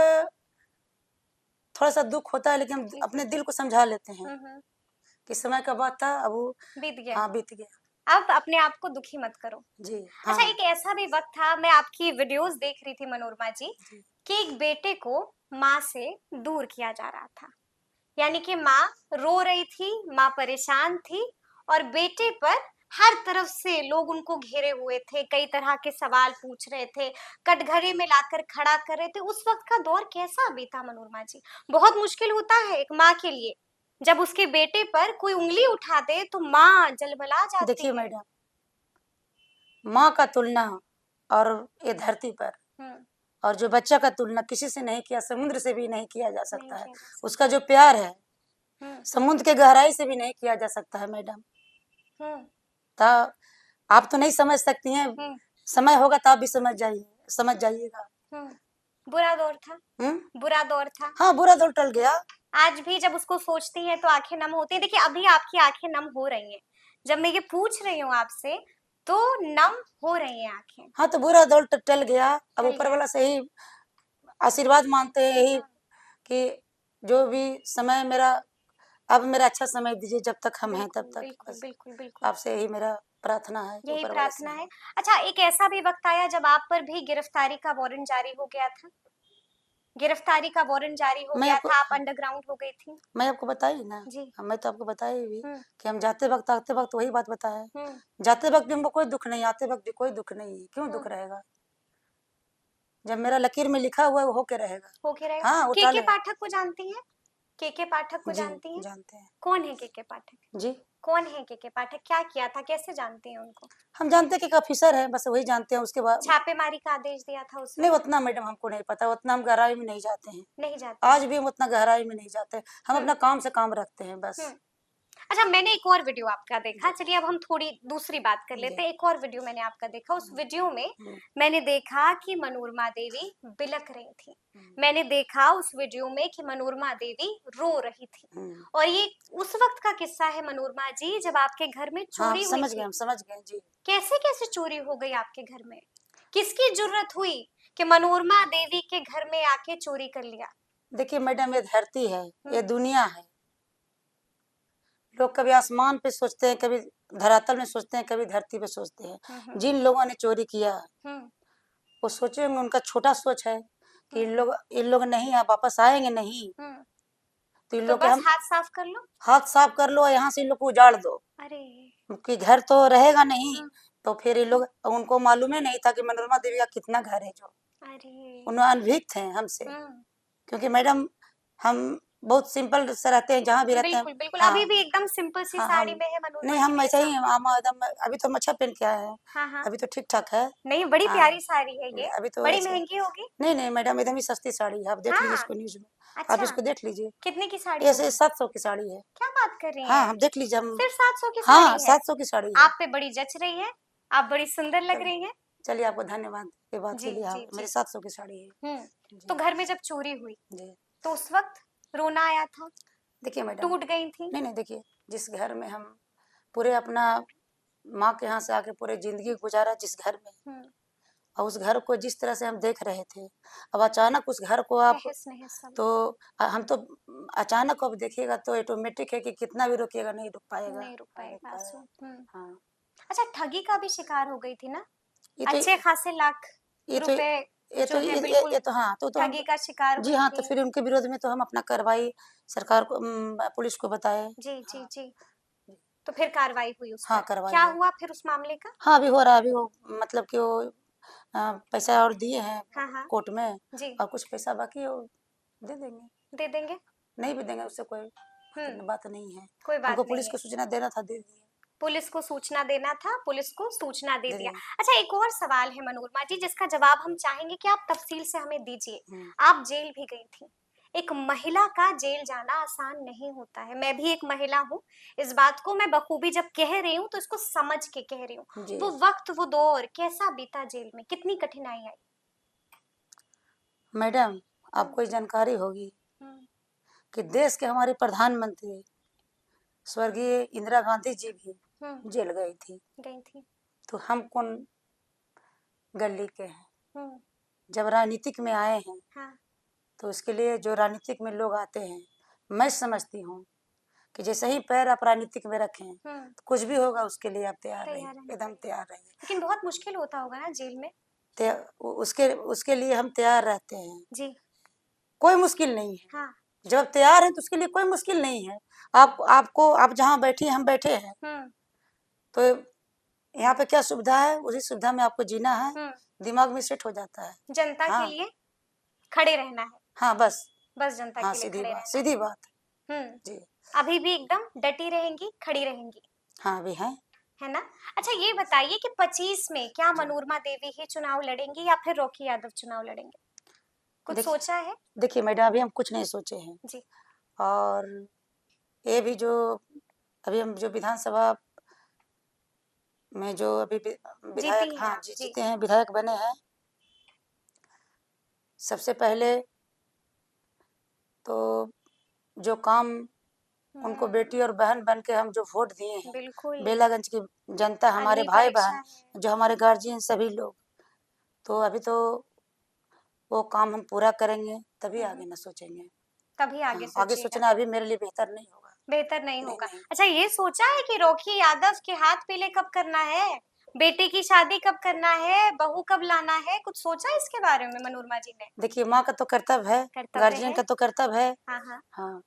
[SPEAKER 1] थोड़ा सा दुख होता है, लेकिन हम अपने दिल को समझा लेते हैं कि समय का बात था, अब वो
[SPEAKER 2] बीत गया।
[SPEAKER 1] हाँ बीत गया।
[SPEAKER 2] अब अपने आप को दुखी मत करो।
[SPEAKER 1] जी
[SPEAKER 2] अच्छा,
[SPEAKER 1] हाँ
[SPEAKER 2] एक ऐसा भी वक्त था, मैं आपकी वीडियोस देख रही थी मनोरमा जी,
[SPEAKER 1] जी,
[SPEAKER 2] कि एक बेटे को माँ से दूर किया जा रहा था। यानी कि माँ रो रही थी, माँ परेशान थी, और बेटे पर हर तरफ से लोग उनको घेरे हुए थे, कई तरह के सवाल पूछ रहे थे, कटघरे में लाकर खड़ा कर रहे थे। उस वक्त का दौर कैसा बीता मनोरमा जी? बहुत मुश्किल होता है एक माँ के लिए, जब उसके बेटे पर कोई उंगली उठा दे तो माँ जलबला जाती
[SPEAKER 1] देखिए
[SPEAKER 2] है।
[SPEAKER 1] मैडम, माँ का तुलना और ये धरती पर और जो बच्चा का तुलना किसी से नहीं किया, समुद्र से भी नहीं किया जा सकता है। उसका जो प्यार है समुद्र के गहराई से भी नहीं किया जा सकता है मैडम। तो आप तो नहीं समझ सकती हैं, समय होगा तो आप भी समझ जाइएगा।
[SPEAKER 2] बुरा दौर था, बुरा दौर था।
[SPEAKER 1] हाँ, बुरा दौर टल गया।
[SPEAKER 2] आज भी जब उसको सोचती हैं तो आंखें नम होती हैं। देखिए अभी आपकी आंखें नम हो रही हैं, जब मैं ये पूछ रही हूँ आपसे तो नम हो रही हैं आंखें।
[SPEAKER 1] हाँ, तो बुरा दौर टल गया। अब
[SPEAKER 2] टल
[SPEAKER 1] ऊपर
[SPEAKER 2] गया।
[SPEAKER 1] वाला से ही आशीर्वाद मांगते हैं यही कि जो भी समय मेरा, अब मेरा अच्छा समय दीजिए, जब तक हम हैं तब
[SPEAKER 2] बिल्कुल
[SPEAKER 1] तक।
[SPEAKER 2] बिल्कुल
[SPEAKER 1] बस
[SPEAKER 2] बिल्कुल बिल्कुल
[SPEAKER 1] आपसे यही मेरा प्रार्थना है कि
[SPEAKER 2] यही
[SPEAKER 1] ऊपर वाले से।
[SPEAKER 2] प्रार्थना है। अच्छा, एक ऐसा भी वक्त आया जब आप पर भी गिरफ्तारी का वारंट जारी हो गया था, गिरफ्तारी का वारंट जारी हो
[SPEAKER 1] मैं
[SPEAKER 2] गया
[SPEAKER 1] आपको
[SPEAKER 2] था, आप अंडरग्राउंड हो गई थी।
[SPEAKER 1] मैं आपको बताई ना,
[SPEAKER 2] जी।
[SPEAKER 1] मैं तो आपको बताई भी
[SPEAKER 2] हम्म
[SPEAKER 1] कि हम जाते वक्त आते वक्त वही बात बताया।
[SPEAKER 2] हम्म
[SPEAKER 1] जाते वक्त भी हमको कोई दुख नहीं, आते वक्त भी कोई दुख नहीं। क्यों दुख रहेगा? जब मेरा लकीर में लिखा हुआ है वो होके रहेगा।
[SPEAKER 2] होके रहेगा।
[SPEAKER 1] हाँ, उठा
[SPEAKER 2] केके
[SPEAKER 1] ले।
[SPEAKER 2] पाठक को जानती हैं? केके पाठक को
[SPEAKER 1] जी,
[SPEAKER 2] जानती हैं?
[SPEAKER 1] जानते हैं।
[SPEAKER 2] कौन है केके पाठक?
[SPEAKER 1] जी,
[SPEAKER 2] कौन है केके पाठक? क्या किया था? कैसे जानती हैं उनको?
[SPEAKER 1] हम जानते हैं कि एक ऑफिसर है, बस वही जानते हैं। उसके बाद
[SPEAKER 2] छापेमारी का आदेश दिया था
[SPEAKER 1] नहीं,
[SPEAKER 2] उसने?
[SPEAKER 1] उतना मैडम हमको नहीं पता, उतना हम गहराई में नहीं जाते हैं।
[SPEAKER 2] नहीं जाते
[SPEAKER 1] आज
[SPEAKER 2] हैं।
[SPEAKER 1] भी हम उतना गहराई में नहीं जाते। हम अपना काम से काम रखते हैं बस।
[SPEAKER 2] हम्म अच्छा, मैंने एक और वीडियो आपका देखा। चलिए अब हम थोड़ी दूसरी बात कर लेते
[SPEAKER 1] जी।
[SPEAKER 2] हैं। एक और वीडियो मैंने आपका देखा। उस वीडियो में मैंने देखा कि मनोरमा देवी बिलख रही थी। मैंने देखा उस वीडियो में कि मनोरमा देवी रो रही थी। और ये उस वक्त का किस्सा है मनोरमा जी, जब आपके घर में
[SPEAKER 1] हाँ,
[SPEAKER 2] चोरी हुई
[SPEAKER 1] समझ गए,
[SPEAKER 2] थी।
[SPEAKER 1] हम समझ गए जी।
[SPEAKER 2] कैसे कैसे चोरी हो गई आपके घर में? किसकी जुर्रत हुई कि मनोरमा देवी के घर में आके चोरी कर लिया?
[SPEAKER 1] देखिए मैडम, ये धरती है, ये दुनिया है। लोग कभी आसमान पे सोचते हैं, कभी धरातल में सोचते हैं, कभी धरती पे सोचते हैं। जिन लोगों ने चोरी किया वो सोचे होंगे, उनका छोटा सोच है कि इन लोग नहीं वापस आएंगे नहीं। तो इन
[SPEAKER 2] तो
[SPEAKER 1] लोग के
[SPEAKER 2] बस
[SPEAKER 1] हम
[SPEAKER 2] हाथ साफ कर लो।
[SPEAKER 1] हाथ साफ कर लो, यहाँ से इन लोग को उजाड़ दो
[SPEAKER 2] अरे
[SPEAKER 1] कि घर तो रहेगा नहीं। तो फिर ये लोग, उनको मालूम ही नहीं था कि मनोरमा देवी का कितना घर है। जो
[SPEAKER 2] अरे
[SPEAKER 1] उन्हें अनभिज्ञ थे हमसे, क्योंकि मैडम हम बहुत सिंपल से रहते हैं जहाँ भी रहते हैं।
[SPEAKER 2] बिल्कुल बिल्कुल
[SPEAKER 1] हाँ,
[SPEAKER 2] अभी भी एकदम सिंपल सी
[SPEAKER 1] हाँ,
[SPEAKER 2] साड़ी
[SPEAKER 1] हम
[SPEAKER 2] में है मनोरमा
[SPEAKER 1] नहीं,
[SPEAKER 2] जी
[SPEAKER 1] हम
[SPEAKER 2] मेरे
[SPEAKER 1] ऐसे ही
[SPEAKER 2] सामने।
[SPEAKER 1] हम एकदम, अभी तो हम अच्छा पहन के आए हैं।
[SPEAKER 2] हाँ
[SPEAKER 1] अभी तो ठीक ठाक है।
[SPEAKER 2] नहीं, बड़ी
[SPEAKER 1] हाँ,
[SPEAKER 2] प्यारी साड़ी है ये।
[SPEAKER 1] अभी तो
[SPEAKER 2] बड़ी
[SPEAKER 1] ऐसे
[SPEAKER 2] महंगी होगी?
[SPEAKER 1] नहीं नहीं मैडम, एकदम ही सस्ती साड़ी है। आप देख लीजिए
[SPEAKER 2] हाँ।
[SPEAKER 1] इसको न्यूज में, आप
[SPEAKER 2] अच्छा,
[SPEAKER 1] इसको देख लीजिए।
[SPEAKER 2] कितने की साड़ी
[SPEAKER 1] ऐसे
[SPEAKER 2] होगी?
[SPEAKER 1] 700 की साड़ी है।
[SPEAKER 2] क्या बात कर रही
[SPEAKER 1] हाँ,
[SPEAKER 2] हैं?
[SPEAKER 1] हम देख लीजिए हम।
[SPEAKER 2] सिर्फ 700 की
[SPEAKER 1] हाँ,
[SPEAKER 2] साड़ी है?
[SPEAKER 1] 700 की साड़ी है।
[SPEAKER 2] आप पे बड़ी जच रही है, आप बड़ी सुंदर लग रही हैं।
[SPEAKER 1] चलिए, आपको धन्यवाद ये बात के
[SPEAKER 2] जी
[SPEAKER 1] लिए। हाँ,
[SPEAKER 2] जी
[SPEAKER 1] मेरे
[SPEAKER 2] जी
[SPEAKER 1] 700 की साड़ी है।
[SPEAKER 2] तो घर में जब चोरी हुई
[SPEAKER 1] जी,
[SPEAKER 2] तो उस वक्त रोना आया था?
[SPEAKER 1] देखिए मैडम,
[SPEAKER 2] टूट गई थी?
[SPEAKER 1] नहीं नहीं, देखिए जिस घर में हम पूरे अपना माँ के यहाँ से आके पूरे जिंदगी गुजारा, जिस घर में, और उस घर को जिस तरह से हम देख रहे थे, अब अचानक उस घर को आप,
[SPEAKER 2] तहस नहस सब।
[SPEAKER 1] तो हम तो अचानक अब देखिएगा तो ऑटोमेटिक है कि कितना भी रोकिएगा नहीं रुक पाएगा,
[SPEAKER 2] नहीं रुक
[SPEAKER 1] नहीं रुक
[SPEAKER 2] पाएगा आंसू।
[SPEAKER 1] पाएगा। हाँ,
[SPEAKER 2] अच्छा, ठगी का भी शिकार हो गई थी ना?
[SPEAKER 1] ये तो
[SPEAKER 2] अच्छे खासे लाख
[SPEAKER 1] ये तो
[SPEAKER 2] रुपए
[SPEAKER 1] ये
[SPEAKER 2] जो
[SPEAKER 1] तो
[SPEAKER 2] है बिल्कुल
[SPEAKER 1] ये तो हाँ, तो हम
[SPEAKER 2] ठगी का शिकार
[SPEAKER 1] जी
[SPEAKER 2] हुई
[SPEAKER 1] हाँ, तो
[SPEAKER 2] थी।
[SPEAKER 1] फिर उनके विरोध में तो हम अपना कार्रवाई सरकार को, पुलिस को बताए।
[SPEAKER 2] जी जी
[SPEAKER 1] हाँ,
[SPEAKER 2] जी तो फिर कार्रवाई हुई उस
[SPEAKER 1] हाँ,
[SPEAKER 2] पर।
[SPEAKER 1] कार्रवाई
[SPEAKER 2] क्या
[SPEAKER 1] हुई।
[SPEAKER 2] हुआ फिर उस मामले का?
[SPEAKER 1] हाँ, अभी हो रहा है। अभी वो मतलब कि वो पैसा और दिए हैं
[SPEAKER 2] हाँ
[SPEAKER 1] कोर्ट में,
[SPEAKER 2] जी
[SPEAKER 1] और कुछ पैसा बाकी है, वो दे देंगे।
[SPEAKER 2] दे देंगे।
[SPEAKER 1] नहीं भी देंगे उससे कोई बात नहीं है।
[SPEAKER 2] कोई बात
[SPEAKER 1] हमको
[SPEAKER 2] नहीं
[SPEAKER 1] पुलिस
[SPEAKER 2] है।
[SPEAKER 1] को सूचना देना था, दे दिए।
[SPEAKER 2] पुलिस को सूचना देना था, पुलिस को सूचना दे
[SPEAKER 1] दे
[SPEAKER 2] दिया।
[SPEAKER 1] दिए।
[SPEAKER 2] अच्छा, एक और सवाल है मनोरमा जी, जिसका जवाब हम चाहेंगे कि आप तफसील से हमें दीजिए। आप जेल भी गई थी। एक महिला का जेल जाना आसान नहीं होता है। मैं भी एक महिला हूँ, इस बात को मैं बखूबी जब कह रही हूँ तो इसको समझ के कह रही हूँ।
[SPEAKER 1] जी,
[SPEAKER 2] वो वक्त, वो दौर कैसा बीता जेल में? कितनी कठिनाई आई?
[SPEAKER 1] मैडम आपको ये जानकारी होगी
[SPEAKER 2] हम्म,
[SPEAKER 1] कि देश के हमारे प्रधानमंत्री स्वर्गीय इंदिरा गांधी जी भी जेल गई थी।
[SPEAKER 2] गई थी।
[SPEAKER 1] तो हम कौन गली के हैं?
[SPEAKER 2] हम्म,
[SPEAKER 1] जब राजनीतिक में आए हैं
[SPEAKER 2] हाँ,
[SPEAKER 1] तो उसके लिए जो राजनीतिक में लोग आते हैं, मैं समझती हूँ कि जैसे ही पैर आप राजनीतिक में रखें तो कुछ भी होगा उसके लिए आप तैयार रहिए,
[SPEAKER 2] तैयार रहना
[SPEAKER 1] एकदम
[SPEAKER 2] चाहिए।
[SPEAKER 1] तैयार रहिए।
[SPEAKER 2] लेकिन बहुत मुश्किल होता होगा ना जेल में?
[SPEAKER 1] उसके उसके लिए हम तैयार रहते हैं।
[SPEAKER 2] जी
[SPEAKER 1] कोई मुश्किल नहीं है।
[SPEAKER 2] हाँ।
[SPEAKER 1] जब तैयार हैं तो उसके लिए कोई मुश्किल नहीं है। आप जहाँ बैठी हैं, हम बैठे हैं, तो यहाँ पे क्या सुविधा है, उसी सुविधा में आपको जीना है, दिमाग में सेट हो जाता है।
[SPEAKER 2] जनता के
[SPEAKER 1] हाँ,
[SPEAKER 2] लिए खड़े रहना है।
[SPEAKER 1] हाँ, बस
[SPEAKER 2] बस जनता
[SPEAKER 1] हाँ,
[SPEAKER 2] के लिए
[SPEAKER 1] सीधी
[SPEAKER 2] खड़े
[SPEAKER 1] बात,
[SPEAKER 2] रहना
[SPEAKER 1] सीधी बात
[SPEAKER 2] है।
[SPEAKER 1] जी।
[SPEAKER 2] अभी भी एकदम डटी रहेंगी, खड़ी रहेंगी,
[SPEAKER 1] हाँ, अभी है।
[SPEAKER 2] है ना? अच्छा, ये बताइए कि 25 में क्या मनोरमा देवी ही चुनाव लड़ेंगी या फिर रॉकी यादव चुनाव लड़ेंगे? कुछ सोचा है?
[SPEAKER 1] देखिए मैडम, अभी हम कुछ नहीं सोचे हैं।
[SPEAKER 2] जी
[SPEAKER 1] और ये भी जो अभी हम जो विधानसभा में जो अभी
[SPEAKER 2] जीती
[SPEAKER 1] विधायक,
[SPEAKER 2] हैं
[SPEAKER 1] हाँ
[SPEAKER 2] आप
[SPEAKER 1] जी,
[SPEAKER 2] जी
[SPEAKER 1] जीते हैं, विधायक बने हैं। सबसे पहले तो जो काम उनको बेटी और बहन बन के हम जो वोट दिए हैं,
[SPEAKER 2] बिल्कुल
[SPEAKER 1] बेलागंज की जनता, हमारे
[SPEAKER 2] अगली
[SPEAKER 1] भाई
[SPEAKER 2] परीक्षा
[SPEAKER 1] बहन,
[SPEAKER 2] है
[SPEAKER 1] जो हमारे गार्जियन सभी लोग, तो अभी तो वो काम हम पूरा करेंगे, तभी आगे न सोचेंगे।
[SPEAKER 2] तभी आगे
[SPEAKER 1] हाँ, आगे
[SPEAKER 2] सोचिएगा
[SPEAKER 1] सोचना अभी मेरे लिए बेहतर नहीं होगा।
[SPEAKER 2] बेहतर नहीं
[SPEAKER 1] नहीं
[SPEAKER 2] होगा
[SPEAKER 1] नहीं
[SPEAKER 2] अच्छा ये सोचा है कि रॉकी यादव के हाथ पीले कब करना है बेटी की शादी कब करना है बहू कब लाना है कुछ सोचा इसके बारे में मनोरमा जी ने
[SPEAKER 1] देखिए, माँ का तो कर्तव्य है,
[SPEAKER 2] कर्तव्य
[SPEAKER 1] गार्जियन
[SPEAKER 2] है
[SPEAKER 1] का तो कर्तव्य है।
[SPEAKER 2] हाँ हाँ
[SPEAKER 1] हाँ,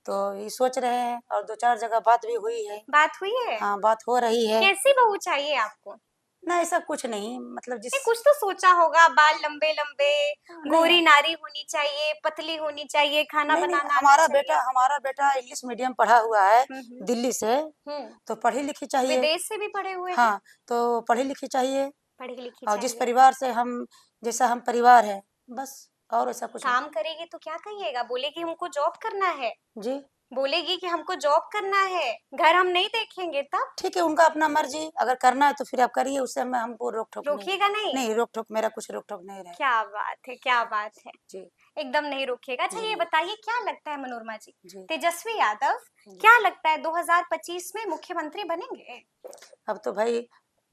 [SPEAKER 1] तो ये सोच रहे हैं और 2-4 जगह बात भी हुई है।
[SPEAKER 2] बात हुई है
[SPEAKER 1] हाँ, बात हो रही है।
[SPEAKER 2] कैसी बहू चाहिए आपको
[SPEAKER 1] ना ऐसा कुछ नहीं, मतलब जिस
[SPEAKER 2] नहीं कुछ तो सोचा होगा बाल लंबे लंबे
[SPEAKER 1] नहीं,
[SPEAKER 2] गोरी नारी होनी चाहिए पतली होनी चाहिए खाना
[SPEAKER 1] नहीं, नहीं,
[SPEAKER 2] बनाना आना चाहिए
[SPEAKER 1] हमारा बेटा इंग्लिश मीडियम पढ़ा हुआ है,
[SPEAKER 2] हम्म
[SPEAKER 1] दिल्ली से,
[SPEAKER 2] हम्म
[SPEAKER 1] तो पढ़ी लिखी चाहिए।
[SPEAKER 2] विदेश से भी पढ़े हुए हैं
[SPEAKER 1] हाँ, तो पढ़ी लिखी चाहिए।
[SPEAKER 2] पढ़ी लिखी
[SPEAKER 1] और जिस
[SPEAKER 2] चाहिए
[SPEAKER 1] परिवार से हम, जैसा हम परिवार है, बस, और ऐसा कुछ नहीं।
[SPEAKER 2] काम करेगी तो क्या कहिएगा बोलेगी हमको जॉब करना है
[SPEAKER 1] जी,
[SPEAKER 2] बोलेगी कि हमको जॉब करना है घर हम नहीं देखेंगे तब
[SPEAKER 1] ठीक है, उनका अपना मर्जी, अगर करना है तो फिर आप करिए, उससे हमें हमको रोक-टोक नहीं है।
[SPEAKER 2] रोकिएगा नहीं
[SPEAKER 1] नहीं, रोक-टोक, मेरा कुछ रोक-टोक नहीं रहेगा।
[SPEAKER 2] क्या बात है क्या बात है
[SPEAKER 1] जी,
[SPEAKER 2] एकदम नहीं रोकिएगा अच्छा
[SPEAKER 1] जी,
[SPEAKER 2] ये
[SPEAKER 1] नहीं।
[SPEAKER 2] बताइए क्या लगता है मनोरमा जी
[SPEAKER 1] जी,
[SPEAKER 2] तेजस्वी यादव
[SPEAKER 1] जी।
[SPEAKER 2] क्या लगता है 2025 में मुख्यमंत्री बनेंगे
[SPEAKER 1] अब तो भाई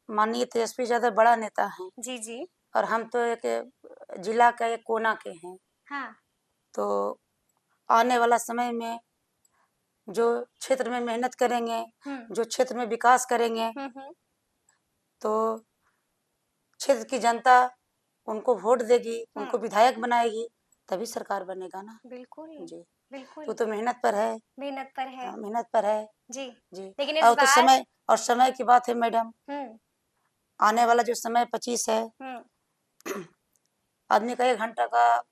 [SPEAKER 1] माननीय तेजस्वी यादव बड़ा नेता हैं,
[SPEAKER 2] जी जी
[SPEAKER 1] और हम तो एक जिला का एक कोना के हैं,
[SPEAKER 2] हाँ
[SPEAKER 1] तो आने वाला समय में जो क्षेत्र में मेहनत करेंगे,
[SPEAKER 2] हम्म
[SPEAKER 1] जो क्षेत्र में विकास करेंगे,
[SPEAKER 2] हम्म
[SPEAKER 1] तो क्षेत्र की जनता उनको वोट देगी, उनको
[SPEAKER 2] हम्म
[SPEAKER 1] विधायक बनाएगी, तभी सरकार बनेगा ना।
[SPEAKER 2] बिल्कुल
[SPEAKER 1] जी,
[SPEAKER 2] बिल्कुल
[SPEAKER 1] तो मेहनत पर है।
[SPEAKER 2] मेहनत पर है
[SPEAKER 1] हाँ, मेहनत पर है।
[SPEAKER 2] जी
[SPEAKER 1] जी,
[SPEAKER 2] लेकिन इस
[SPEAKER 1] और तो
[SPEAKER 2] बार
[SPEAKER 1] समय की बात है मैडम,
[SPEAKER 2] हम्म
[SPEAKER 1] आने वाला जो समय 25 है,
[SPEAKER 2] हम्म
[SPEAKER 1] आदमी का 1 घंटा का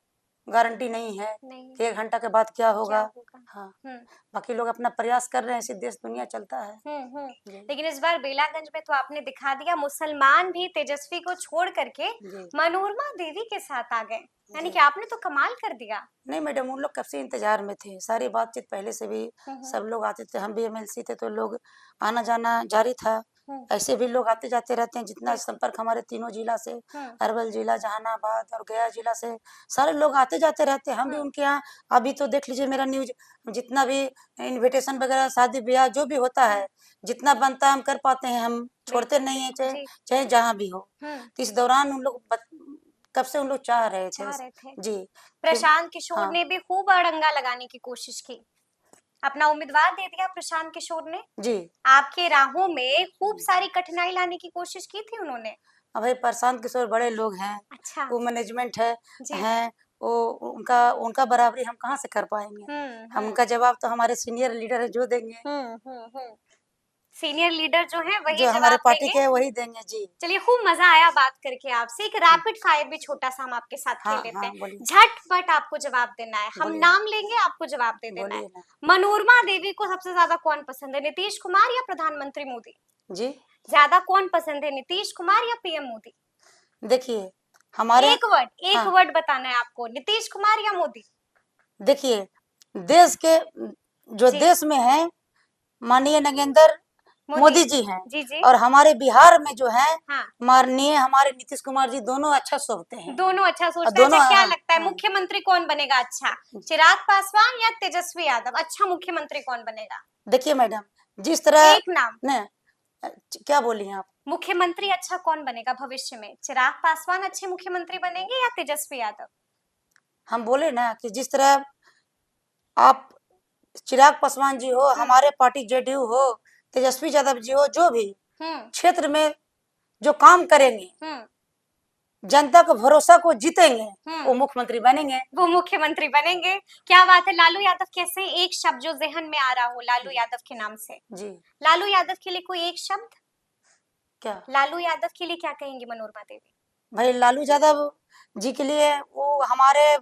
[SPEAKER 1] गारंटी नहीं है
[SPEAKER 2] नहीं
[SPEAKER 1] कि 1 घंटा के बाद क्या
[SPEAKER 2] क्या
[SPEAKER 1] होगा।
[SPEAKER 2] होगा
[SPEAKER 1] हाँ,
[SPEAKER 2] हम्म
[SPEAKER 1] बाकी लोग अपना प्रयास कर रहे हैं, ऐसे देश दुनिया चलता है। जी,
[SPEAKER 2] लेकिन इस बार बेलागंज में तो आपने दिखा दिया मुसलमान भी तेजस्वी को छोड़ करके
[SPEAKER 1] जी,
[SPEAKER 2] मनोरमा देवी के साथ आ गए यानी
[SPEAKER 1] जी।
[SPEAKER 2] कि आपने तो कमाल कर दिया
[SPEAKER 1] नहीं मैडम, उन लोग कब से इंतजार में थे, सारी बातचीत पहले से भी,
[SPEAKER 2] हम्म
[SPEAKER 1] सब लोग आते थे, हम भी एमएलसी थे, तो लोग आना जाना जारी था।
[SPEAKER 2] हम्म
[SPEAKER 1] ऐसे भी लोग आते जाते रहते हैं, जितना
[SPEAKER 2] बिल्कुल
[SPEAKER 1] संपर्क हमारे तीनों जिला से,
[SPEAKER 2] हम्म
[SPEAKER 1] अरवल जिला, जहानाबाद और गया जिला से, सारे लोग आते जाते रहते हैं, हम भी
[SPEAKER 2] हम्म
[SPEAKER 1] उनके यहाँ। अभी तो देख लीजिए मेरा न्यूज, जितना भी इनविटेशन वगैरह, शादी ब्याह जो भी होता है, जितना बनता है हम कर पाते हैं, हम छोड़ते
[SPEAKER 2] बिल्कुल
[SPEAKER 1] नहीं है, चाहे
[SPEAKER 2] जी
[SPEAKER 1] चाहे जहाँ भी हो।
[SPEAKER 2] हम्म
[SPEAKER 1] तो इस दौरान उन लोग कब से उन लोग चाह रहे थे।
[SPEAKER 2] चाह रहे थे
[SPEAKER 1] जी, कि
[SPEAKER 2] प्रशांत किशोर
[SPEAKER 1] हाँ,
[SPEAKER 2] ने भी खूब अड़ंगा लगाने की कोशिश की अपना उम्मीदवार दे दिया प्रशांत किशोर ने
[SPEAKER 1] जी।
[SPEAKER 2] आपके राहों में खूब सारी कठिनाई लाने की कोशिश की थी उन्होंने
[SPEAKER 1] अब भाई प्रशांत किशोर बड़े लोग हैं,
[SPEAKER 2] अच्छा
[SPEAKER 1] वो मैनेजमेंट है,
[SPEAKER 2] जी
[SPEAKER 1] हैं, वो उनका उनका बराबरी हम कहाँ से कर पाएँगे? हम
[SPEAKER 2] हम्म
[SPEAKER 1] उनका जवाब तो हमारे सीनियर लीडर है जो देंगे,
[SPEAKER 2] सीनियर लीडर जो है वही
[SPEAKER 1] जो हमारे
[SPEAKER 2] जवाब
[SPEAKER 1] पार्टी
[SPEAKER 2] देंगे
[SPEAKER 1] के हैं वही देंगे। जी।
[SPEAKER 2] चलिए खूब मजा आया बात करके आपसे एक रैपिड फायर भी छोटा सा हम आपके साथ खेल
[SPEAKER 1] हाँ,
[SPEAKER 2] लेते
[SPEAKER 1] हाँ,
[SPEAKER 2] हैं
[SPEAKER 1] बोलिए,
[SPEAKER 2] झटपट आपको जवाब देना है हम
[SPEAKER 1] बोलिए,
[SPEAKER 2] नाम लेंगे आपको जवाब दे देना है
[SPEAKER 1] बोलिए ना।
[SPEAKER 2] मनोरमा देवी को सबसे ज्यादा कौन पसंद है नीतीश कुमार या प्रधानमंत्री मोदी
[SPEAKER 1] जी,
[SPEAKER 2] ज्यादा कौन पसंद है नीतीश कुमार या पीएम मोदी
[SPEAKER 1] देखिए, हमारे
[SPEAKER 2] एक
[SPEAKER 1] हाँ,
[SPEAKER 2] वर्ड बताना है आपको नीतीश कुमार या मोदी
[SPEAKER 1] देखिए, देश के जो
[SPEAKER 2] जी
[SPEAKER 1] देश में हैं, माननीय नगेंद्र
[SPEAKER 2] मोदी
[SPEAKER 1] मोदी जी हैं,
[SPEAKER 2] जी जी
[SPEAKER 1] और हमारे बिहार में जो हैं,
[SPEAKER 2] हाँ
[SPEAKER 1] माननीय हमारे नीतीश कुमार जी, दोनों अच्छा सोचते हैं,
[SPEAKER 2] दोनों अच्छा
[SPEAKER 1] और
[SPEAKER 2] सोचते हैं अच्छा
[SPEAKER 1] दोनों,
[SPEAKER 2] क्या
[SPEAKER 1] हाँ,
[SPEAKER 2] लगता है
[SPEAKER 1] हाँ।
[SPEAKER 2] मुख्यमंत्री कौन बनेगा अच्छा चिराग पासवान या तेजस्वी यादव अच्छा मुख्यमंत्री कौन बनेगा
[SPEAKER 1] देखिए मैडम, जिस तरह
[SPEAKER 2] एक नाम
[SPEAKER 1] न क्या बोली आप?
[SPEAKER 2] मुख्यमंत्री अच्छा कौन बनेगा भविष्य में चिराग पासवान अच्छे मुख्यमंत्री बनेंगे या तेजस्वी यादव
[SPEAKER 1] हम बोले ना कि जिस तरह आप चिराग पासवान जी हो, हमारे पार्टी जेडीयू हो, तेजस्वी यादव जी हो, जो भी
[SPEAKER 2] हम्म
[SPEAKER 1] क्षेत्र में जो काम करेंगे,
[SPEAKER 2] हम्म
[SPEAKER 1] जनता को भरोसा को जीतेंगे, वो
[SPEAKER 2] हम्म
[SPEAKER 1] मुख्यमंत्री बनेंगे।
[SPEAKER 2] वो मुख्यमंत्री बनेंगे क्या बात है लालू यादव कैसे एक शब्द जो जहन में आ रहा हो लालू यादव के नाम से
[SPEAKER 1] जी,
[SPEAKER 2] लालू यादव के लिए कोई एक शब्द
[SPEAKER 1] क्या?
[SPEAKER 2] लालू यादव के लिए क्या कहेंगे मनोरमा देवी
[SPEAKER 1] भाई लालू यादव जी के लिए वो हमारे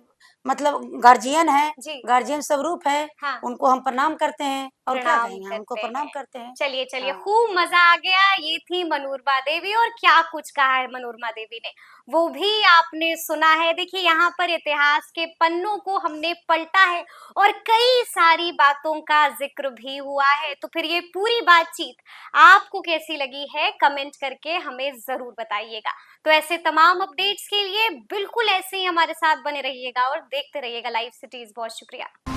[SPEAKER 1] मतलब गार्जियन है,
[SPEAKER 2] जी
[SPEAKER 1] गार्जियन स्वरूप है,
[SPEAKER 2] हाँ
[SPEAKER 1] उनको हम प्रणाम करते हैं और क्या
[SPEAKER 2] प्रणाम
[SPEAKER 1] कहेंगे, हम उनको
[SPEAKER 2] करते
[SPEAKER 1] प्रणाम
[SPEAKER 2] हैं।
[SPEAKER 1] करते हैं।
[SPEAKER 2] चलिए चलिए
[SPEAKER 1] हाँ।
[SPEAKER 2] खूब मजा आ गया। ये थी मनोरमा देवी और क्या कुछ कहा है मनोरमा देवी ने, वो भी आपने सुना है। देखिए यहाँ पर इतिहास के पन्नों को हमने पलटा है और कई सारी बातों का जिक्र भी हुआ है। तो फिर ये पूरी बातचीत आपको कैसी लगी है कमेंट करके हमें जरूर बताइएगा। तो ऐसे तमाम अपडेट्स के लिए बिल्कुल ऐसे ही हमारे साथ बने रहिएगा और देखते रहिएगा लाइव सिटीज। बहुत शुक्रिया।